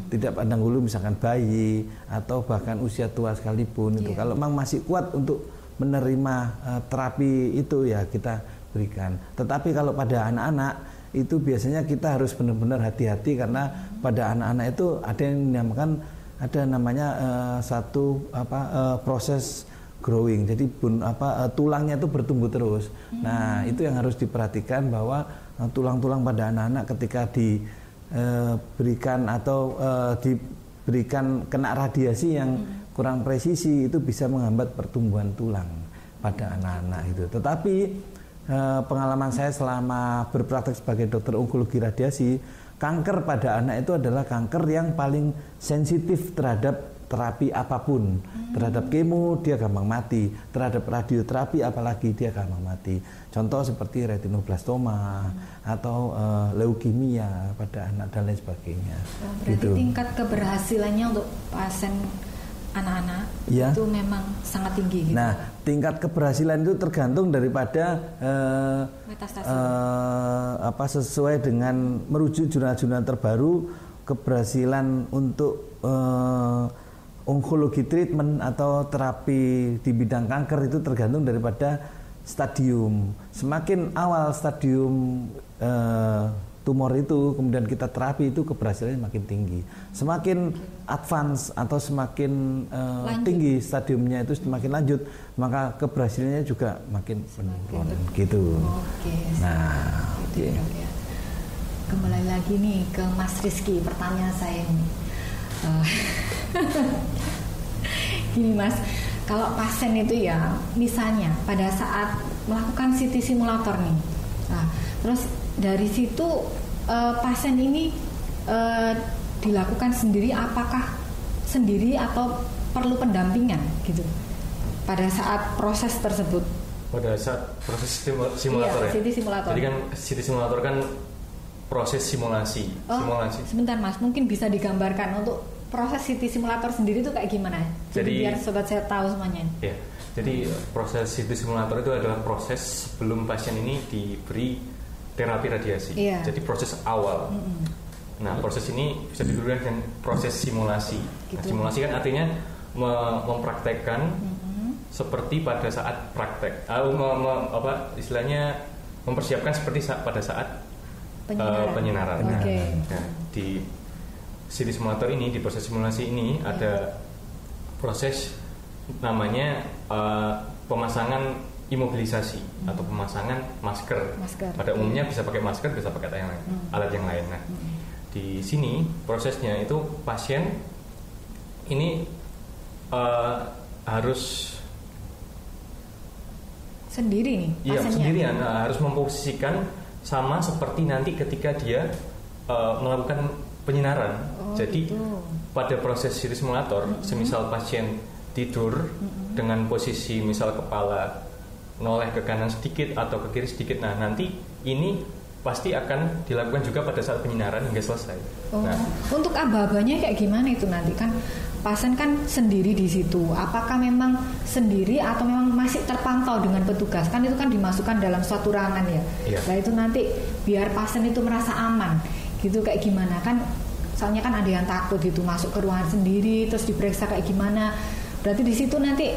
[SPEAKER 2] misalkan bayi atau bahkan usia tua sekalipun itu. Kalau memang masih kuat untuk menerima terapi itu, ya kita berikan. Tetapi kalau pada anak-anak itu biasanya kita harus benar-benar hati-hati, karena pada anak-anak itu ada yang dinamakan, ada namanya satu proses growing. Jadi tulangnya itu bertumbuh terus. Nah, itu yang harus diperhatikan, bahwa tulang-tulang pada anak-anak ketika diberikan atau diberikan kena radiasi yang kurang presisi, itu bisa menghambat pertumbuhan tulang pada anak-anak itu. Tetapi pengalaman saya selama berpraktek sebagai dokter onkologi radiasi, kanker pada anak itu adalah kanker yang paling sensitif terhadap terapi apapun. Terhadap kemo dia gampang mati, terhadap radioterapi apalagi dia gampang mati. Contoh seperti retinoblastoma atau leukemia pada anak dan lain sebagainya.
[SPEAKER 1] Berarti gitu. Tingkat keberhasilannya untuk pasien anak-anak itu memang sangat tinggi gitu.
[SPEAKER 2] Nah, tingkat keberhasilan itu tergantung daripada sesuai dengan merujuk jurnal-jurnal terbaru, keberhasilan untuk onkologi treatment atau terapi di bidang kanker itu tergantung daripada stadium. Semakin awal stadium tumor itu kemudian kita terapi, itu keberhasilannya makin tinggi. Semakin advance atau semakin tinggi stadiumnya itu, semakin lanjut, maka keberhasilannya juga makin menurun gitu.
[SPEAKER 1] Nah, gitu ya. Kembali lagi nih ke Mas Rizky, pertanyaan saya ini. Gini Mas, kalau pasien itu ya, misalnya pada saat melakukan CT simulator nih, nah, terus dari situ pasien ini dilakukan sendiri, apakah sendiri atau perlu pendampingan gitu pada saat proses tersebut?
[SPEAKER 3] Pada saat proses simulator ya?
[SPEAKER 1] CT simulator.
[SPEAKER 3] Jadi kan CT simulator kan proses simulasi.
[SPEAKER 1] Sebentar Mas, mungkin bisa digambarkan untuk proses CT simulator sendiri itu kayak gimana? Jadi biar sobat saya tahu semuanya.
[SPEAKER 3] Ya, jadi proses CT simulator itu adalah proses sebelum pasien ini diberi terapi radiasi. Jadi proses awal. Nah, proses ini bisa didulukan dengan proses simulasi. Gitu. Nah, simulasi kan artinya mempraktekkan seperti pada saat praktek. Istilahnya mempersiapkan seperti pada saat penyinaran. Nah, di CT simulator ini, di proses simulasi ini ada proses namanya pemasangan imobilisasi atau pemasangan masker. Pada umumnya bisa pakai masker, bisa pakai alat yang lain. Nah, di sini prosesnya itu pasien ini harus
[SPEAKER 1] sendiri nih
[SPEAKER 3] Iya,
[SPEAKER 1] pasiennya?
[SPEAKER 3] sendirian. Nah, harus memposisikan sama seperti nanti ketika dia melakukan penyinaran. Jadi
[SPEAKER 1] gitu.
[SPEAKER 3] pada proses CT simulator, semisal pasien tidur dengan posisi misal kepala noleh ke kanan sedikit atau ke kiri sedikit, nah nanti ini pasti akan dilakukan juga pada saat penyinaran hingga selesai. Nah,
[SPEAKER 1] untuk aba-abanya kayak gimana itu nanti kan pasien kan sendiri di situ. Apakah memang sendiri atau memang masih terpantau dengan petugas? Kan itu kan dimasukkan dalam suatu ruangan ya.
[SPEAKER 3] Iya.
[SPEAKER 1] Nah itu nanti biar pasien itu merasa aman, gitu kayak gimana kan? Soalnya kan ada yang takut gitu masuk ke ruangan sendiri terus diperiksa kayak gimana. Berarti di situ nanti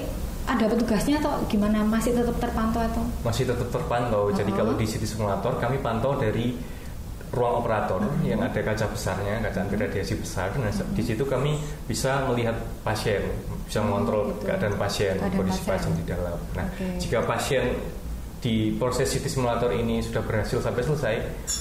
[SPEAKER 1] ada petugasnya atau gimana, masih tetap terpantau atau?
[SPEAKER 3] masih tetap terpantau. Jadi kalau di CT simulator kami pantau dari ruang operator yang ada kaca besarnya, kaca anti radiasi besar. Nah, di situ kami bisa melihat pasien, bisa mengontrol keadaan pasien, kondisi pasien di dalam. Nah, jika pasien di proses CT simulator ini sudah berhasil sampai selesai,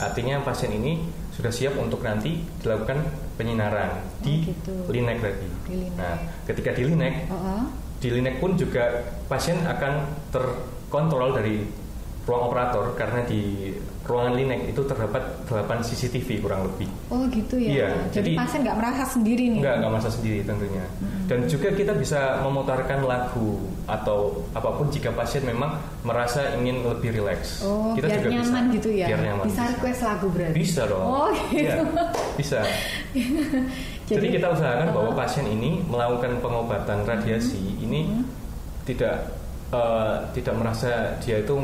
[SPEAKER 3] artinya pasien ini sudah siap untuk nanti dilakukan penyinaran di linek tadi. Nah, ketika di linek pun juga pasien akan terkontrol dari ruang operator karena di ruangan linek itu terdapat 8 CCTV kurang lebih.
[SPEAKER 1] Oh gitu ya.
[SPEAKER 3] Iya,
[SPEAKER 1] jadi pasien nggak merasa sendiri nih.
[SPEAKER 3] Nggak merasa sendiri tentunya. Dan juga kita bisa memutarkan lagu atau apapun jika pasien memang merasa ingin lebih rileks.
[SPEAKER 1] Oh,
[SPEAKER 3] kita
[SPEAKER 1] biar
[SPEAKER 3] juga
[SPEAKER 1] nyaman
[SPEAKER 3] bisa,
[SPEAKER 1] gitu ya.
[SPEAKER 3] Biar nyaman.
[SPEAKER 1] Bisa request lagu berarti.
[SPEAKER 3] Bisa dong.
[SPEAKER 1] Oh gitu.
[SPEAKER 3] Ya, bisa. Jadi kita usahakan bahwa pasien ini melakukan pengobatan radiasi ini tidak merasa dia itu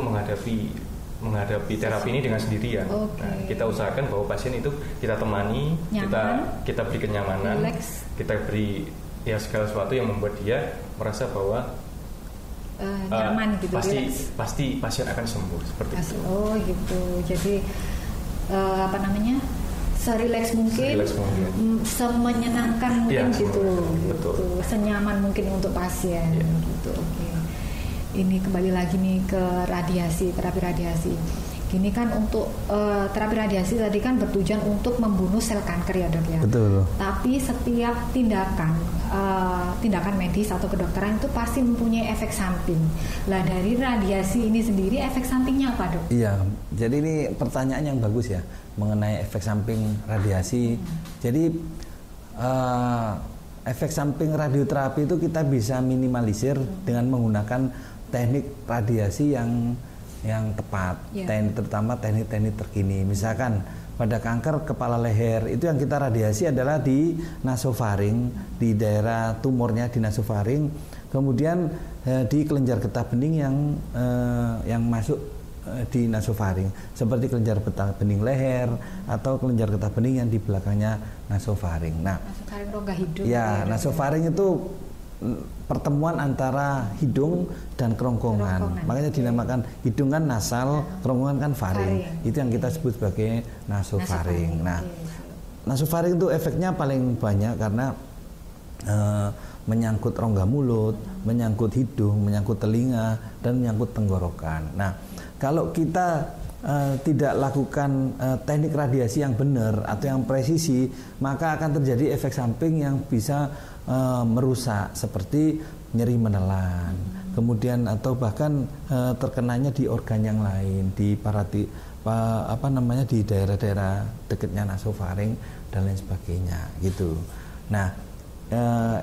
[SPEAKER 3] menghadapi terapi ini dengan sendirian. Nah, kita usahakan bahwa pasien itu kita temani, kita beri kenyamanan, kita beri ya segala sesuatu yang membuat dia merasa bahwa
[SPEAKER 1] nyaman gitu.
[SPEAKER 3] Pasti pasien akan sembuh seperti itu.
[SPEAKER 1] Oh gitu. Jadi serileks mungkin, semenyenangkan mungkin gitu, senyaman mungkin untuk pasien gitu. Ini kembali lagi nih ke radiasi, terapi radiasi. Gini kan untuk terapi radiasi tadi kan bertujuan untuk membunuh sel kanker ya dok ya.
[SPEAKER 2] Betul.
[SPEAKER 1] Tapi setiap tindakan medis atau kedokteran itu pasti mempunyai efek samping. Lah dari radiasi ini sendiri efek sampingnya apa dok?
[SPEAKER 2] Iya, jadi ini pertanyaan yang bagus ya mengenai efek samping radiasi. Jadi efek samping radioterapi itu kita bisa minimalisir dengan menggunakan teknik radiasi yang tepat, terutama teknik-teknik terkini. Misalkan pada kanker kepala leher itu yang kita radiasi adalah di nasofaring, di daerah tumornya di nasofaring, kemudian di kelenjar getah bening yang masuk di nasofaring, seperti kelenjar getah bening leher atau kelenjar getah bening yang di belakangnya nasofaring. Nah,
[SPEAKER 1] nasofaring rongga hidung.
[SPEAKER 2] Ya, nasofaring itu pertemuan antara hidung dan kerongkongan. Makanya dinamakan hidung kan nasal, kerongkongan kan faring. Itu yang kita sebut sebagai nasofaring. Nah, nasofaring itu efeknya paling banyak karena menyangkut rongga mulut, menyangkut hidung, menyangkut telinga, dan menyangkut tenggorokan. Nah, kalau kita tidak lakukan teknik radiasi yang benar atau yang presisi, maka akan terjadi efek samping yang bisa merusak seperti nyeri menelan, kemudian atau bahkan terkenanya di organ yang lain, di di daerah-daerah dekatnya nasofaring dan lain sebagainya gitu. Nah,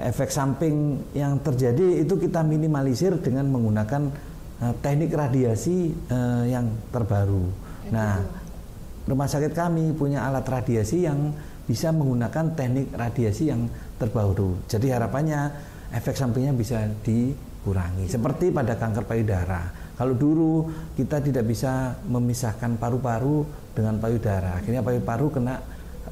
[SPEAKER 2] efek samping yang terjadi itu kita minimalisir dengan menggunakan teknik radiasi yang terbaru. Nah, rumah sakit kami punya alat radiasi yang bisa menggunakan teknik radiasi yang terbaru. Jadi harapannya efek sampingnya bisa dikurangi. Seperti pada kanker payudara. Kalau dulu kita tidak bisa memisahkan paru-paru dengan payudara, akhirnya paru-paru kena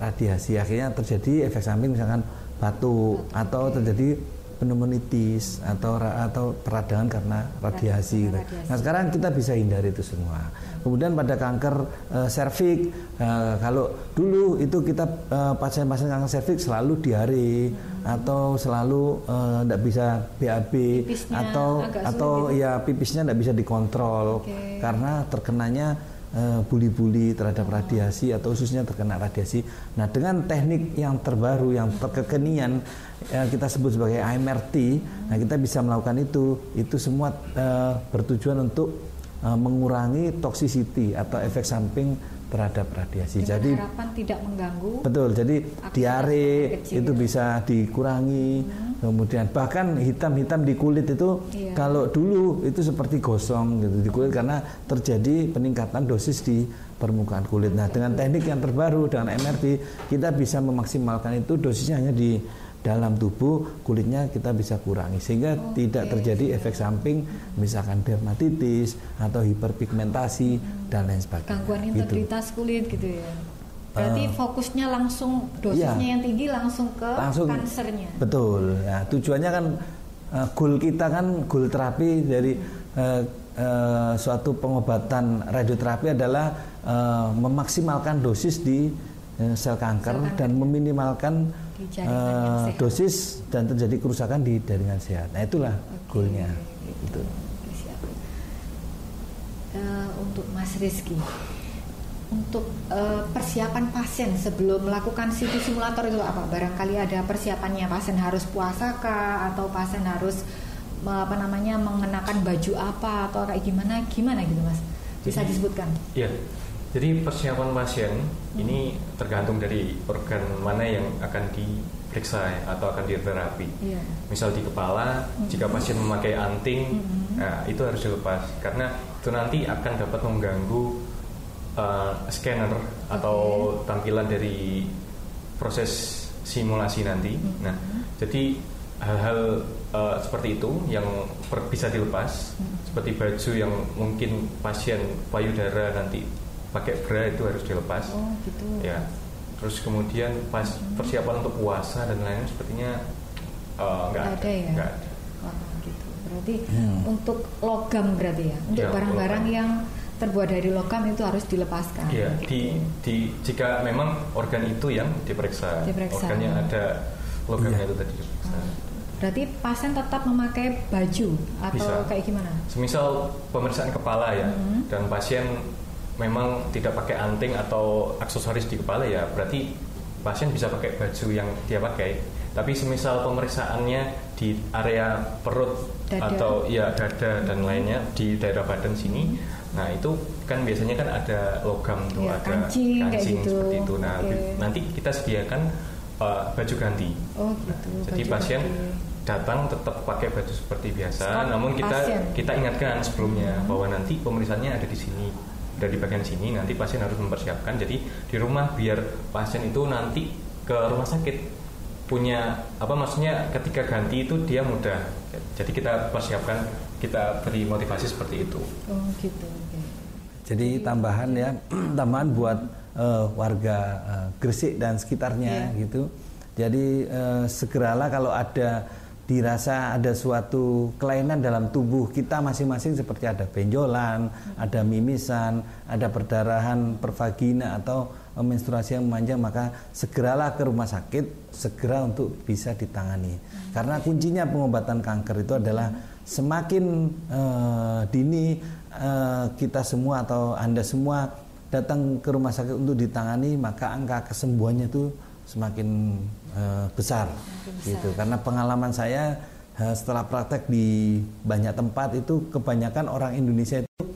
[SPEAKER 2] radiasi, akhirnya terjadi efek samping misalkan batuk atau terjadi pneumonitis atau peradangan karena radiasi. Nah, sekarang kita bisa hindari itu semua. Kemudian pada kanker serviks, kalau dulu itu kita pasien-pasien kanker serviks selalu diare atau selalu tidak bisa BAB atau ya pipisnya tidak bisa dikontrol karena terkenanya buli-buli terhadap radiasi atau khususnya terkena radiasi. Nah, dengan teknik yang terbaru yang kekinian kita sebut sebagai IMRT, nah kita bisa melakukan itu semua bertujuan untuk mengurangi toxicity atau efek samping terhadap radiasi.
[SPEAKER 1] Dengan
[SPEAKER 2] jadi
[SPEAKER 1] harapan tidak mengganggu.
[SPEAKER 2] Betul. Jadi diare
[SPEAKER 1] kecil,
[SPEAKER 2] itu bisa dikurangi. Kemudian bahkan hitam-hitam di kulit itu kalau dulu itu seperti gosong gitu di kulit karena terjadi peningkatan dosis di permukaan kulit. Nah, dengan teknik yang terbaru dengan MRT kita bisa memaksimalkan itu dosisnya hanya di dalam tubuh, kulitnya kita bisa kurangi sehingga tidak terjadi efek samping misalkan dermatitis atau hiperpigmentasi dan lain sebagainya.
[SPEAKER 1] Gangguan integritas kulit gitu ya. Berarti fokusnya langsung dosisnya yang tinggi langsung ke kansernya.
[SPEAKER 2] Betul. Nah, tujuannya kan goal kita kan goal terapi dari suatu pengobatan radioterapi adalah memaksimalkan dosis di sel kanker dan meminimalkan dosis dan terjadi kerusakan di jaringan sehat. Nah, itulah goalnya. Gitu.
[SPEAKER 1] Untuk Mas Rizky, untuk persiapan pasien sebelum melakukan CT simulator itu apa? Barangkali ada persiapannya, pasien harus puasa kah atau pasien harus mengenakan baju apa atau kayak gimana gitu Mas? Bisa disebutkan?
[SPEAKER 3] Iya. Jadi persiapan pasien ini tergantung dari organ mana yang akan diperiksa atau akan diterapi. Misal di kepala, jika pasien memakai anting, nah, itu harus dilepas karena itu nanti akan dapat mengganggu scanner atau tampilan dari proses simulasi nanti. Nah, jadi hal-hal seperti itu yang bisa dilepas, seperti baju yang mungkin pasien payudara nanti pakai bra itu harus dilepas.
[SPEAKER 1] Gitu.
[SPEAKER 3] Ya. Terus kemudian pas persiapan untuk puasa dan lain-lain sepertinya nggak ada.
[SPEAKER 1] Ya? Nggak ada. Gitu. Berarti untuk logam berarti ya, untuk barang-barang yang terbuat dari logam itu harus dilepaskan.
[SPEAKER 3] Iya.
[SPEAKER 1] Gitu.
[SPEAKER 3] Jika memang organ itu yang diperiksa. Organ yang ada logamnya itu tadi diperiksa.
[SPEAKER 1] Berarti pasien tetap memakai baju atau bisa. Kayak gimana?
[SPEAKER 3] Semisal pemeriksaan kepala ya, dan pasien memang tidak pakai anting atau aksesoris di kepala ya, berarti pasien bisa pakai baju yang dia pakai. Tapi semisal pemeriksaannya di area perut atau dada dan lainnya di daerah badan sini, nah itu kan biasanya kan ada logam tuh, ada kancing gitu. Seperti itu. Nah, nanti kita sediakan baju ganti.
[SPEAKER 1] Gitu.
[SPEAKER 3] Jadi pasien datang tetap pakai baju seperti biasa, namun kita ingatkan sebelumnya bahwa nanti pemeriksaannya ada di sini. Dari bagian sini nanti pasien harus mempersiapkan. Jadi di rumah biar pasien itu nanti ke rumah sakit punya maksudnya ketika ganti itu dia mudah. Jadi kita persiapkan, kita beri motivasi seperti itu.
[SPEAKER 1] Gitu.
[SPEAKER 2] Jadi tambahan buat warga Gresik dan sekitarnya gitu. Jadi segeralah kalau dirasa ada suatu kelainan dalam tubuh kita masing-masing seperti ada benjolan, ada mimisan, ada perdarahan pervagina atau menstruasi yang memanjang, maka segeralah ke rumah sakit, segera untuk bisa ditangani. Karena kuncinya pengobatan kanker itu adalah semakin dini kita semua atau Anda semua datang ke rumah sakit untuk ditangani, maka angka kesembuhannya itu semakin besar gitu. Karena pengalaman saya setelah praktek di banyak tempat itu kebanyakan orang Indonesia itu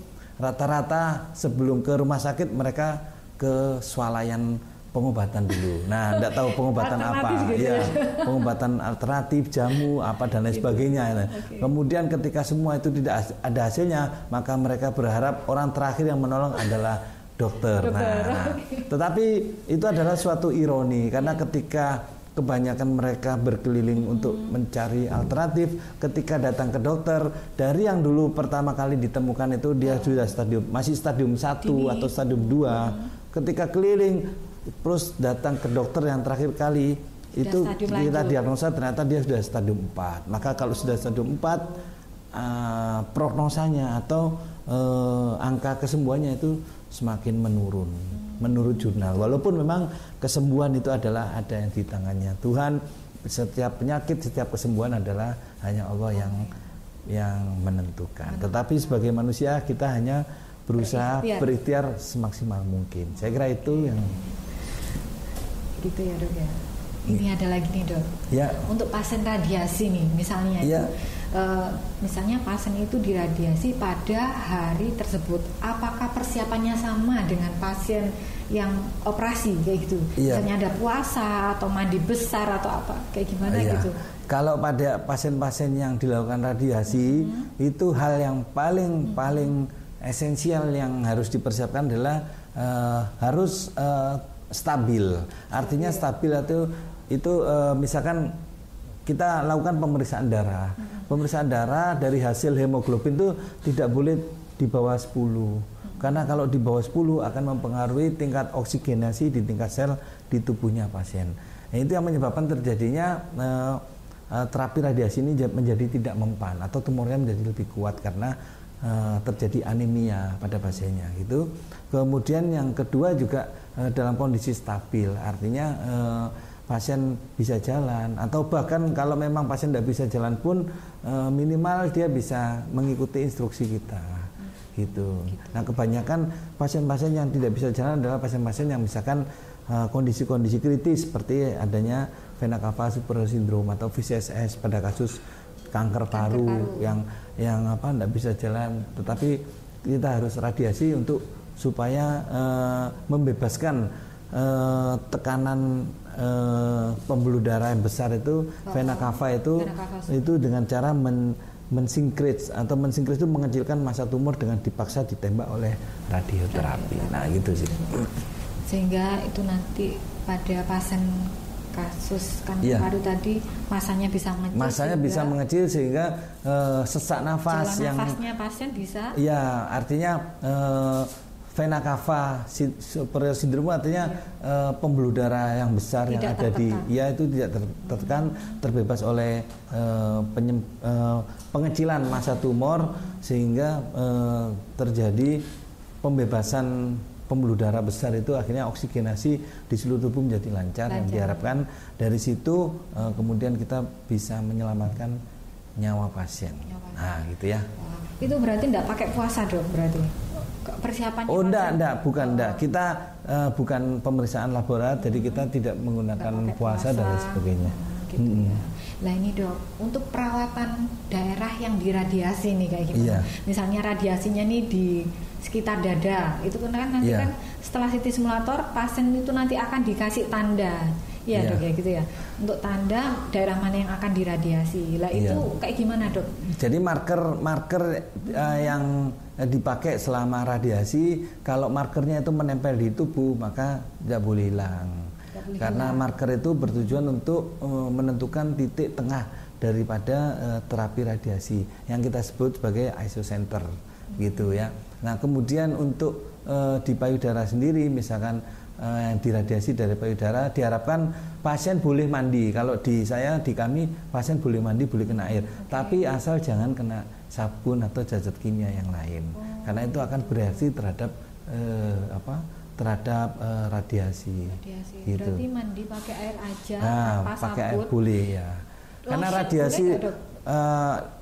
[SPEAKER 2] rata-rata sebelum ke rumah sakit mereka ke swalayan pengobatan dulu. Nah, enggak tahu pengobatan apa, gitu ya, pengobatan alternatif, jamu apa dan lain sebagainya. Kemudian ketika semua itu tidak ada hasilnya, maka mereka berharap orang terakhir yang menolong adalah dokter. Nah, tetapi itu adalah suatu ironi karena ketika kebanyakan mereka berkeliling untuk mencari alternatif, ketika datang ke dokter, dari yang dulu pertama kali ditemukan itu dia sudah masih stadium 1 atau stadium 2. Ketika keliling terus datang ke dokter yang terakhir kali itu kita diagnosa ternyata dia sudah stadium 4. Maka kalau sudah stadium 4 prognosanya atau angka kesembuhannya itu semakin menurut jurnal. Walaupun memang kesembuhan itu adalah ada yang di tangannya Tuhan. Setiap penyakit, setiap kesembuhan adalah hanya Allah yang menentukan. Tetapi sebagai manusia kita hanya berusaha berikhtiar semaksimal mungkin. Saya kira itu yang
[SPEAKER 1] gitu ya, Dok ya. Ini ada lagi nih, Dok.
[SPEAKER 2] Ya.
[SPEAKER 1] Untuk pasien radiasi nih misalnya.
[SPEAKER 2] Ya.
[SPEAKER 1] misalnya pasien itu diradiasi pada hari tersebut, apakah persiapannya sama dengan pasien yang operasi kayak gitu? Misalnya ada puasa atau mandi besar atau apa kayak gimana gitu?
[SPEAKER 2] Kalau pada pasien-pasien yang dilakukan radiasi itu hal yang paling esensial yang harus dipersiapkan adalah harus stabil. Artinya stabil itu misalkan kita lakukan pemeriksaan darah. Pemeriksaan darah dari hasil hemoglobin itu tidak boleh di bawah 10. Karena kalau di bawah 10 akan mempengaruhi tingkat oksigenasi di tingkat sel di tubuhnya pasien. Nah, itu yang menyebabkan terjadinya terapi radiasi ini menjadi tidak mempan atau tumornya menjadi lebih kuat karena terjadi anemia pada pasiennya gitu. Kemudian yang kedua juga dalam kondisi stabil, artinya pasien bisa jalan atau bahkan kalau memang pasien tidak bisa jalan pun minimal dia bisa mengikuti instruksi kita gitu. Nah, kebanyakan pasien-pasien yang tidak bisa jalan adalah pasien-pasien yang misalkan kondisi-kondisi kritis seperti adanya vena cava superior syndrome atau VCSS pada kasus kanker paru yang tidak bisa jalan, tetapi kita harus radiasi untuk supaya membebaskan tekanan pembuluh darah yang besar itu vena cava itu dengan cara mensinkris itu mengecilkan massa tumor dengan dipaksa ditembak oleh radioterapi. Nah, gitu sih.
[SPEAKER 1] Sehingga itu nanti pada pasien kasus kanker paru tadi masanya bisa mengecil
[SPEAKER 2] sehingga sesak nafas
[SPEAKER 1] nafasnya pasien bisa
[SPEAKER 2] artinya vena cava superior syndrome artinya pembuluh darah yang besar tidak yang ada tertekan. Itu tidak tertekan, terbebas oleh pengecilan massa tumor sehingga terjadi pembebasan pembuluh darah besar itu, akhirnya oksigenasi di seluruh tubuh menjadi lancar. Yang diharapkan dari situ kemudian kita bisa menyelamatkan nyawa pasien. Nah, gitu ya.
[SPEAKER 1] Itu berarti tidak pakai puasa, Dok, berarti persiapannya?
[SPEAKER 2] Enggak. Kita bukan pemeriksaan laboratorium, jadi kita tidak menggunakan puasa dan lain sebagainya.
[SPEAKER 1] Gitu ya. Nah, ini, Dok, untuk perawatan daerah yang diradiasi nih kayak gimana? Misalnya radiasinya nih di sekitar dada, itu kan nanti kan setelah CT simulator pasien itu nanti akan dikasih tanda, Dok, ya gitu ya. Untuk tanda daerah mana yang akan diradiasi. Lah itu kayak gimana, Dok?
[SPEAKER 2] Jadi marker yang dipakai selama radiasi, kalau markernya itu menempel di tubuh maka tidak boleh hilang. Karena marker itu bertujuan untuk menentukan titik tengah daripada terapi radiasi yang kita sebut sebagai isocenter gitu ya. Nah, kemudian untuk di payudara sendiri misalkan yang diradiasi dari payudara diharapkan pasien boleh mandi. Kalau di kami pasien boleh mandi, boleh kena air, tapi asal jangan kena sabun atau zat kimia yang lain. Karena itu akan bereaksi terhadap radiasi. Gitu.
[SPEAKER 1] Berarti mandi pakai air aja, tanpa
[SPEAKER 2] pakai
[SPEAKER 1] sabun.
[SPEAKER 2] Air boleh ya. Karena radiasi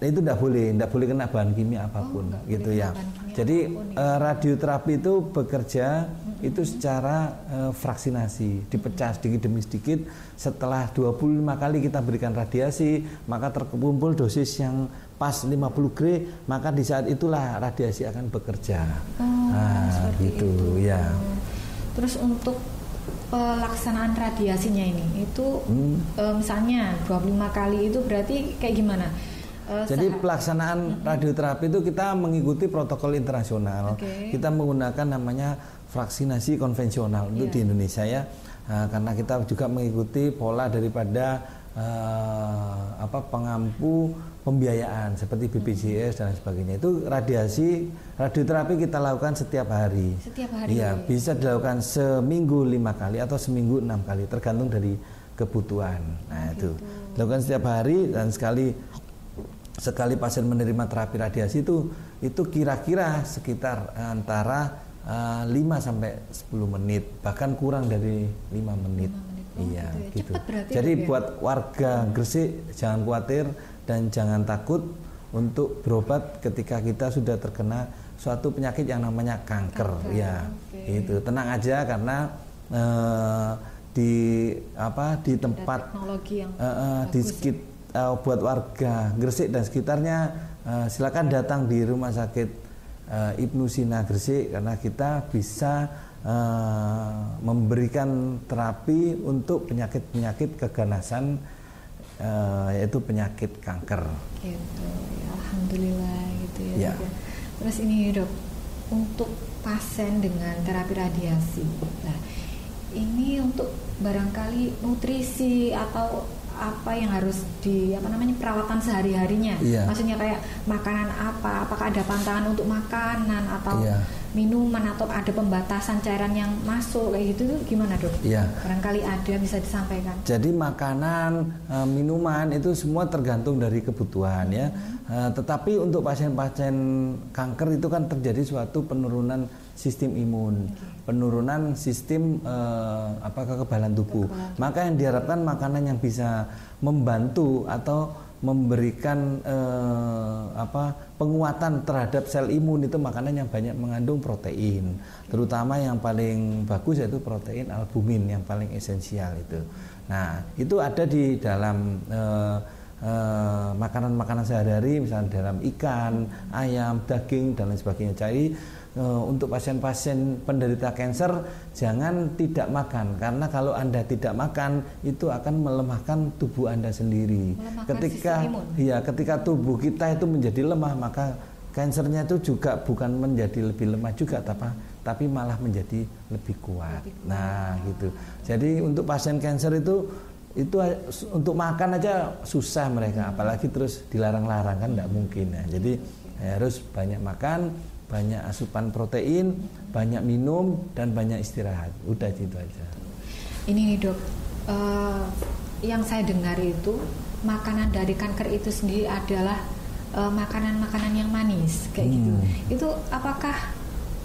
[SPEAKER 2] itu tidak boleh kena bahan kimia apapun, gitu ya. Jadi radioterapi itu bekerja itu secara fraksinasi, dipecah sedikit demi sedikit. Setelah 25 kali kita berikan radiasi, maka terkumpul dosis yang pas 50 Gray, maka di saat itulah radiasi akan bekerja. Gitu ya.
[SPEAKER 1] Terus untuk pelaksanaan radiasinya ini itu misalnya 25 kali itu berarti kayak gimana?
[SPEAKER 2] Jadi pelaksanaan radioterapi itu kita mengikuti protokol internasional. Kita menggunakan namanya vaksinasi konvensional untuk di Indonesia ya. Karena kita juga mengikuti pola daripada pengampu pembiayaan seperti BPJS dan sebagainya. Itu radioterapi kita lakukan setiap hari. Iya, bisa dilakukan seminggu 5 kali atau seminggu 6 kali tergantung dari kebutuhan. Nah, itu dilakukan setiap hari dan sekali pasien menerima terapi radiasi itu kira-kira sekitar antara 5 sampai 10 menit, bahkan kurang dari 5 menit. Iya, gitu. Jadi buat warga Gresik jangan khawatir dan jangan takut untuk berobat ketika kita sudah terkena suatu penyakit yang namanya kanker. Itu tenang aja karena di tempat buat warga Gresik dan sekitarnya, silakan datang di Rumah Sakit Ibnu Sina Gresik, karena kita bisa memberikan terapi untuk penyakit-penyakit keganasan, yaitu penyakit kanker.
[SPEAKER 1] Gitu, ya, alhamdulillah gitu ya.
[SPEAKER 2] Ya.
[SPEAKER 1] Terus ini Dok, untuk pasien dengan terapi radiasi, nah ini untuk barangkali nutrisi atau apa yang harus perawatan sehari-harinya. Maksudnya kayak makanan apa, apakah ada pantangan untuk makanan atau minuman, atau ada pembatasan cairan yang masuk kayak gitu, gimana Dok? Barangkali ada bisa disampaikan.
[SPEAKER 2] Jadi makanan, minuman itu semua tergantung dari kebutuhan ya. Tetapi untuk pasien-pasien kanker itu kan terjadi suatu penurunan sistem imun, penurunan sistem kekebalan tubuh. Maka yang diharapkan makanan yang bisa membantu atau memberikan penguatan terhadap sel imun, itu makanan yang banyak mengandung protein, terutama yang paling bagus yaitu protein albumin yang paling esensial itu. Nah, itu ada di dalam makanan-makanan sehari-hari, misalnya dalam ikan, ayam, daging dan lain sebagainya. Jadi untuk pasien-pasien penderita kanker jangan tidak makan, karena kalau Anda tidak makan itu akan melemahkan tubuh Anda sendiri. Ketika tubuh kita itu menjadi lemah, maka kankernya itu juga bukan menjadi lebih lemah juga, tapi malah menjadi lebih kuat. Nah, gitu. Jadi untuk pasien kanker itu untuk makan aja susah mereka, apalagi terus dilarang-larang, kan tidak mungkin ya. Jadi harus banyak makan, banyak asupan protein, banyak minum, dan banyak istirahat. Udah gitu aja.
[SPEAKER 1] Ini Dok, yang saya dengar itu makanan dari kanker itu sendiri adalah makanan-makanan yang manis kayak gitu. Itu apakah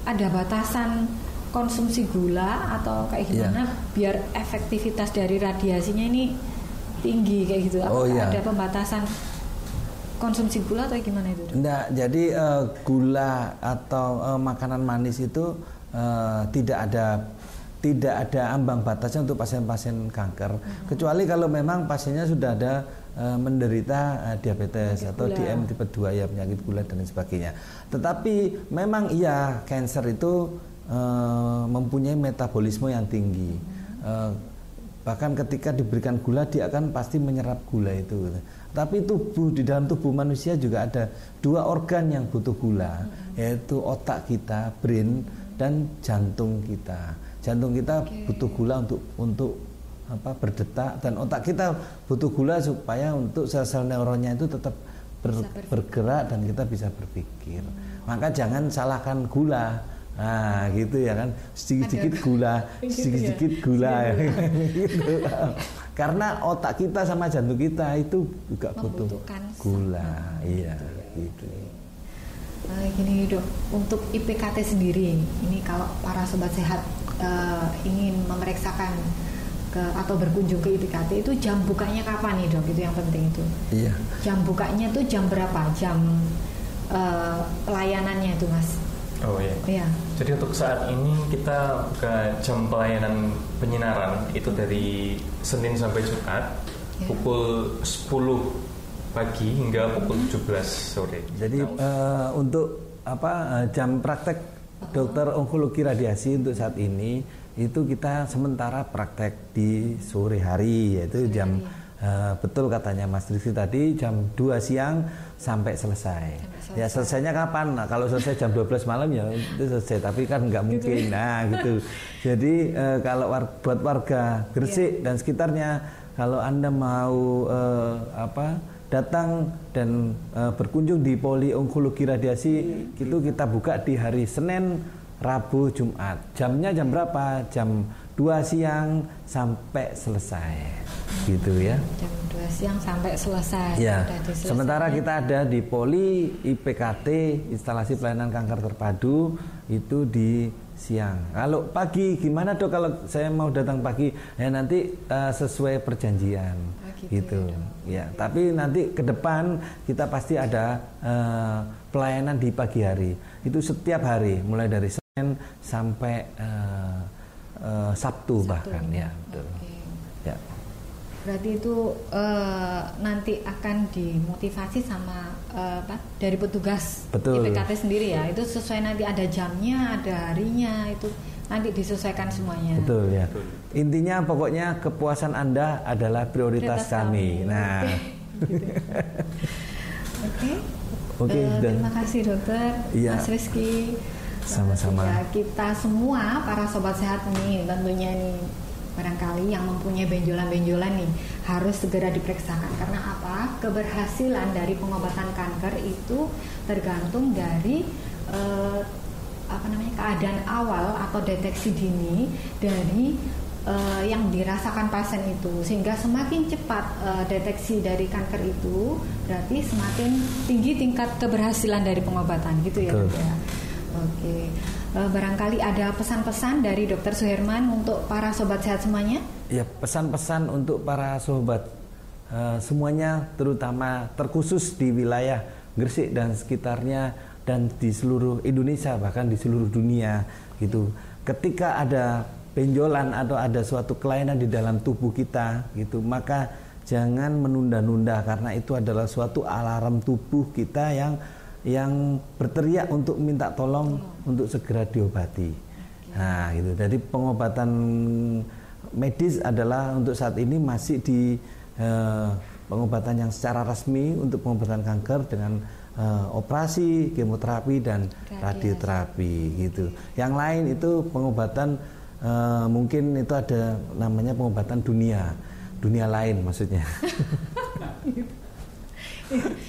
[SPEAKER 1] ada batasan konsumsi gula atau kayak gimana biar efektivitas dari radiasinya ini tinggi kayak gitu? Apakah ada pembatasan konsumsi gula atau gimana itu?
[SPEAKER 2] Enggak, jadi gula atau makanan manis itu tidak ada ambang batasnya untuk pasien-pasien kanker, kecuali kalau memang pasiennya sudah ada menderita diabetes atau DM tipe 2 ya, penyakit gula dan lain sebagainya. Tetapi memang kanker itu mempunyai metabolisme yang tinggi. Bahkan ketika diberikan gula, dia akan pasti menyerap gula itu. Tapi di dalam tubuh manusia juga ada 2 organ yang butuh gula, yaitu otak kita, brain, dan jantung kita. Jantung kita butuh gula untuk berdetak, dan otak kita butuh gula supaya untuk sel-sel neuronnya itu tetap bergerak dan kita bisa berpikir. Maka jangan salahkan gula. Nah, gitu ya kan, sedikit-sedikit gula, sedikit-sedikit gula ya. Gitu. Karena otak kita sama jantung kita itu juga butuh gula. Iya, gitu.
[SPEAKER 1] Gini Dok, untuk IPKT sendiri, ini kalau para sobat sehat ingin memeriksakan atau berkunjung ke IPKT, itu jam bukanya kapan nih Dok? Itu yang penting itu.
[SPEAKER 2] Iya.
[SPEAKER 1] Jam bukanya itu jam berapa? Jam pelayanannya itu Mas?
[SPEAKER 3] Oh iya. Jadi untuk saat ini kita buka jam pelayanan penyinaran itu dari Senin sampai Jumat pukul 10 pagi hingga pukul 17 sore.
[SPEAKER 2] Jadi untuk jam praktek dokter onkologi radiasi untuk saat ini itu kita sementara praktek di sore hari, yaitu jam betul katanya Mas Rizky tadi, jam 2 siang sampai selesai. Ya selesainya kapan? Nah, kalau selesai jam 12 malam ya itu selesai, tapi kan nggak mungkin. Nah gitu. Jadi kalau buat warga Gresik dan sekitarnya, kalau Anda mau datang dan berkunjung di Poli Onkologi Radiasi, itu kita buka di hari Senin, Rabu, Jumat. Jamnya jam berapa? Jam 2 siang sampai selesai. Gitu ya.
[SPEAKER 1] Jam 2 siang sampai selesai.
[SPEAKER 2] Ya. Sementara kita ada di Poli IPKT, instalasi pelayanan kanker terpadu, itu di siang. Kalau pagi gimana Dok? Kalau saya mau datang pagi, ya nanti sesuai perjanjian. Gitu. Ya. Tapi nanti ke depan kita pasti ada pelayanan di pagi hari. Itu setiap hari, mulai dari Senin sampai Sabtu bahkan ya. Betul. Ya.
[SPEAKER 1] Berarti itu nanti akan dimotivasi sama dari petugas IPKT sendiri ya. Itu sesuai nanti ada jamnya, ada harinya, itu nanti disesuaikan semuanya.
[SPEAKER 2] Betul ya. Intinya pokoknya kepuasan Anda adalah prioritas kami. Nah. Oke.
[SPEAKER 1] Terima kasih dokter,
[SPEAKER 2] iya.
[SPEAKER 1] Mas Rizky.
[SPEAKER 2] Sama-sama.
[SPEAKER 1] Ya, kita semua para sobat sehat nih tentunya nih barangkali yang mempunyai benjolan-benjolan nih harus segera diperiksakan. Karena apa? Keberhasilan dari pengobatan kanker itu tergantung dari keadaan awal atau deteksi dini dari yang dirasakan pasien itu, sehingga semakin cepat deteksi dari kanker itu berarti semakin tinggi tingkat keberhasilan dari pengobatan gitu ya dok ya. Oke, barangkali ada pesan-pesan dari Dr. Suherman untuk para sobat sehat semuanya?
[SPEAKER 2] Ya, pesan-pesan untuk para sobat semuanya, terutama terkhusus di wilayah Gresik dan sekitarnya dan di seluruh Indonesia bahkan di seluruh dunia gitu. Ketika ada benjolan atau ada suatu kelainan di dalam tubuh kita gitu, maka jangan menunda-nunda karena itu adalah suatu alarm tubuh kita yang berteriak untuk minta tolong untuk segera diobati. Nah, gitu. Jadi pengobatan medis adalah untuk saat ini masih di pengobatan yang secara resmi untuk pengobatan kanker dengan operasi, kemoterapi dan radioterapi gitu. Yang lain itu pengobatan mungkin itu ada namanya pengobatan dunia lain maksudnya.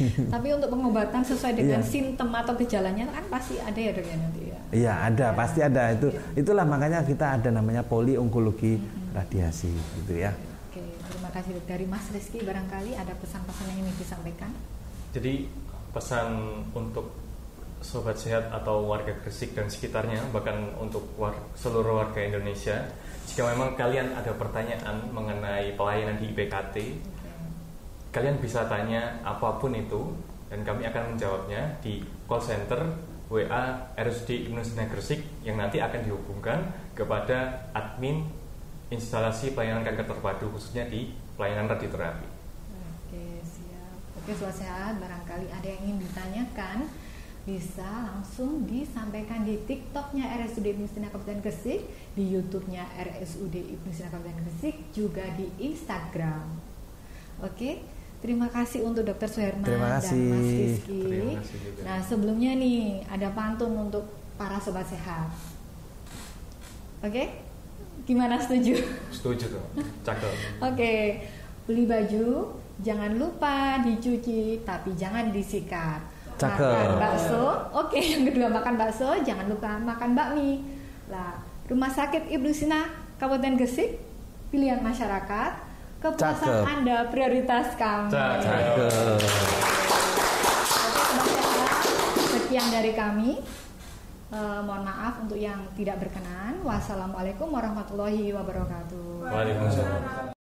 [SPEAKER 1] Tapi untuk pengobatan sesuai dengan simptom atau gejalanya kan pasti ada ya dok ya nanti ya.
[SPEAKER 2] Iya ada, pasti ada itu. Itulah makanya kita ada namanya polionkologi radiasi gitu ya.
[SPEAKER 1] Oke, terima kasih dari Mas Rizky, barangkali ada pesan-pesan yang ingin disampaikan.
[SPEAKER 3] Jadi pesan untuk sobat sehat atau warga Gresik dan sekitarnya, bahkan untuk seluruh warga Indonesia, jika memang kalian ada pertanyaan mengenai pelayanan di IPKT, kalian bisa tanya apapun itu dan kami akan menjawabnya di call center WA RSUD Ibnu Sina Gresik yang nanti akan dihubungkan kepada admin instalasi pelayanan kanker terpadu khususnya di pelayanan radioterapi.
[SPEAKER 1] Oke, siap. Oke, sobat sehat, barangkali ada yang ingin ditanyakan bisa langsung disampaikan di TikToknya RSUD Ibnu Sina Kabupaten Gresik, di YouTube-nya RSUD Ibnu Sina Kabupaten Gresik, juga di Instagram. Oke. Terima kasih untuk Dr. Suherman dan Mas Rizky. Nah, sebelumnya nih ada pantun untuk para sobat sehat. Oke? Gimana, setuju?
[SPEAKER 3] Setuju tuh, cakep.
[SPEAKER 1] Oke, beli baju jangan lupa dicuci tapi jangan disikat.
[SPEAKER 2] Cakep.
[SPEAKER 1] Makan bakso, oke, yang kedua makan bakso, jangan lupa makan bakmi. Lah, Rumah Sakit Ibnu Sina Kabupaten Gresik, pilihan masyarakat. Kepuasan Anda prioritas kami.
[SPEAKER 2] Cakep.
[SPEAKER 1] Sekian dari kami. Mohon maaf untuk yang tidak berkenan. Wassalamualaikum warahmatullahi wabarakatuh.
[SPEAKER 3] Waalaikumsalam.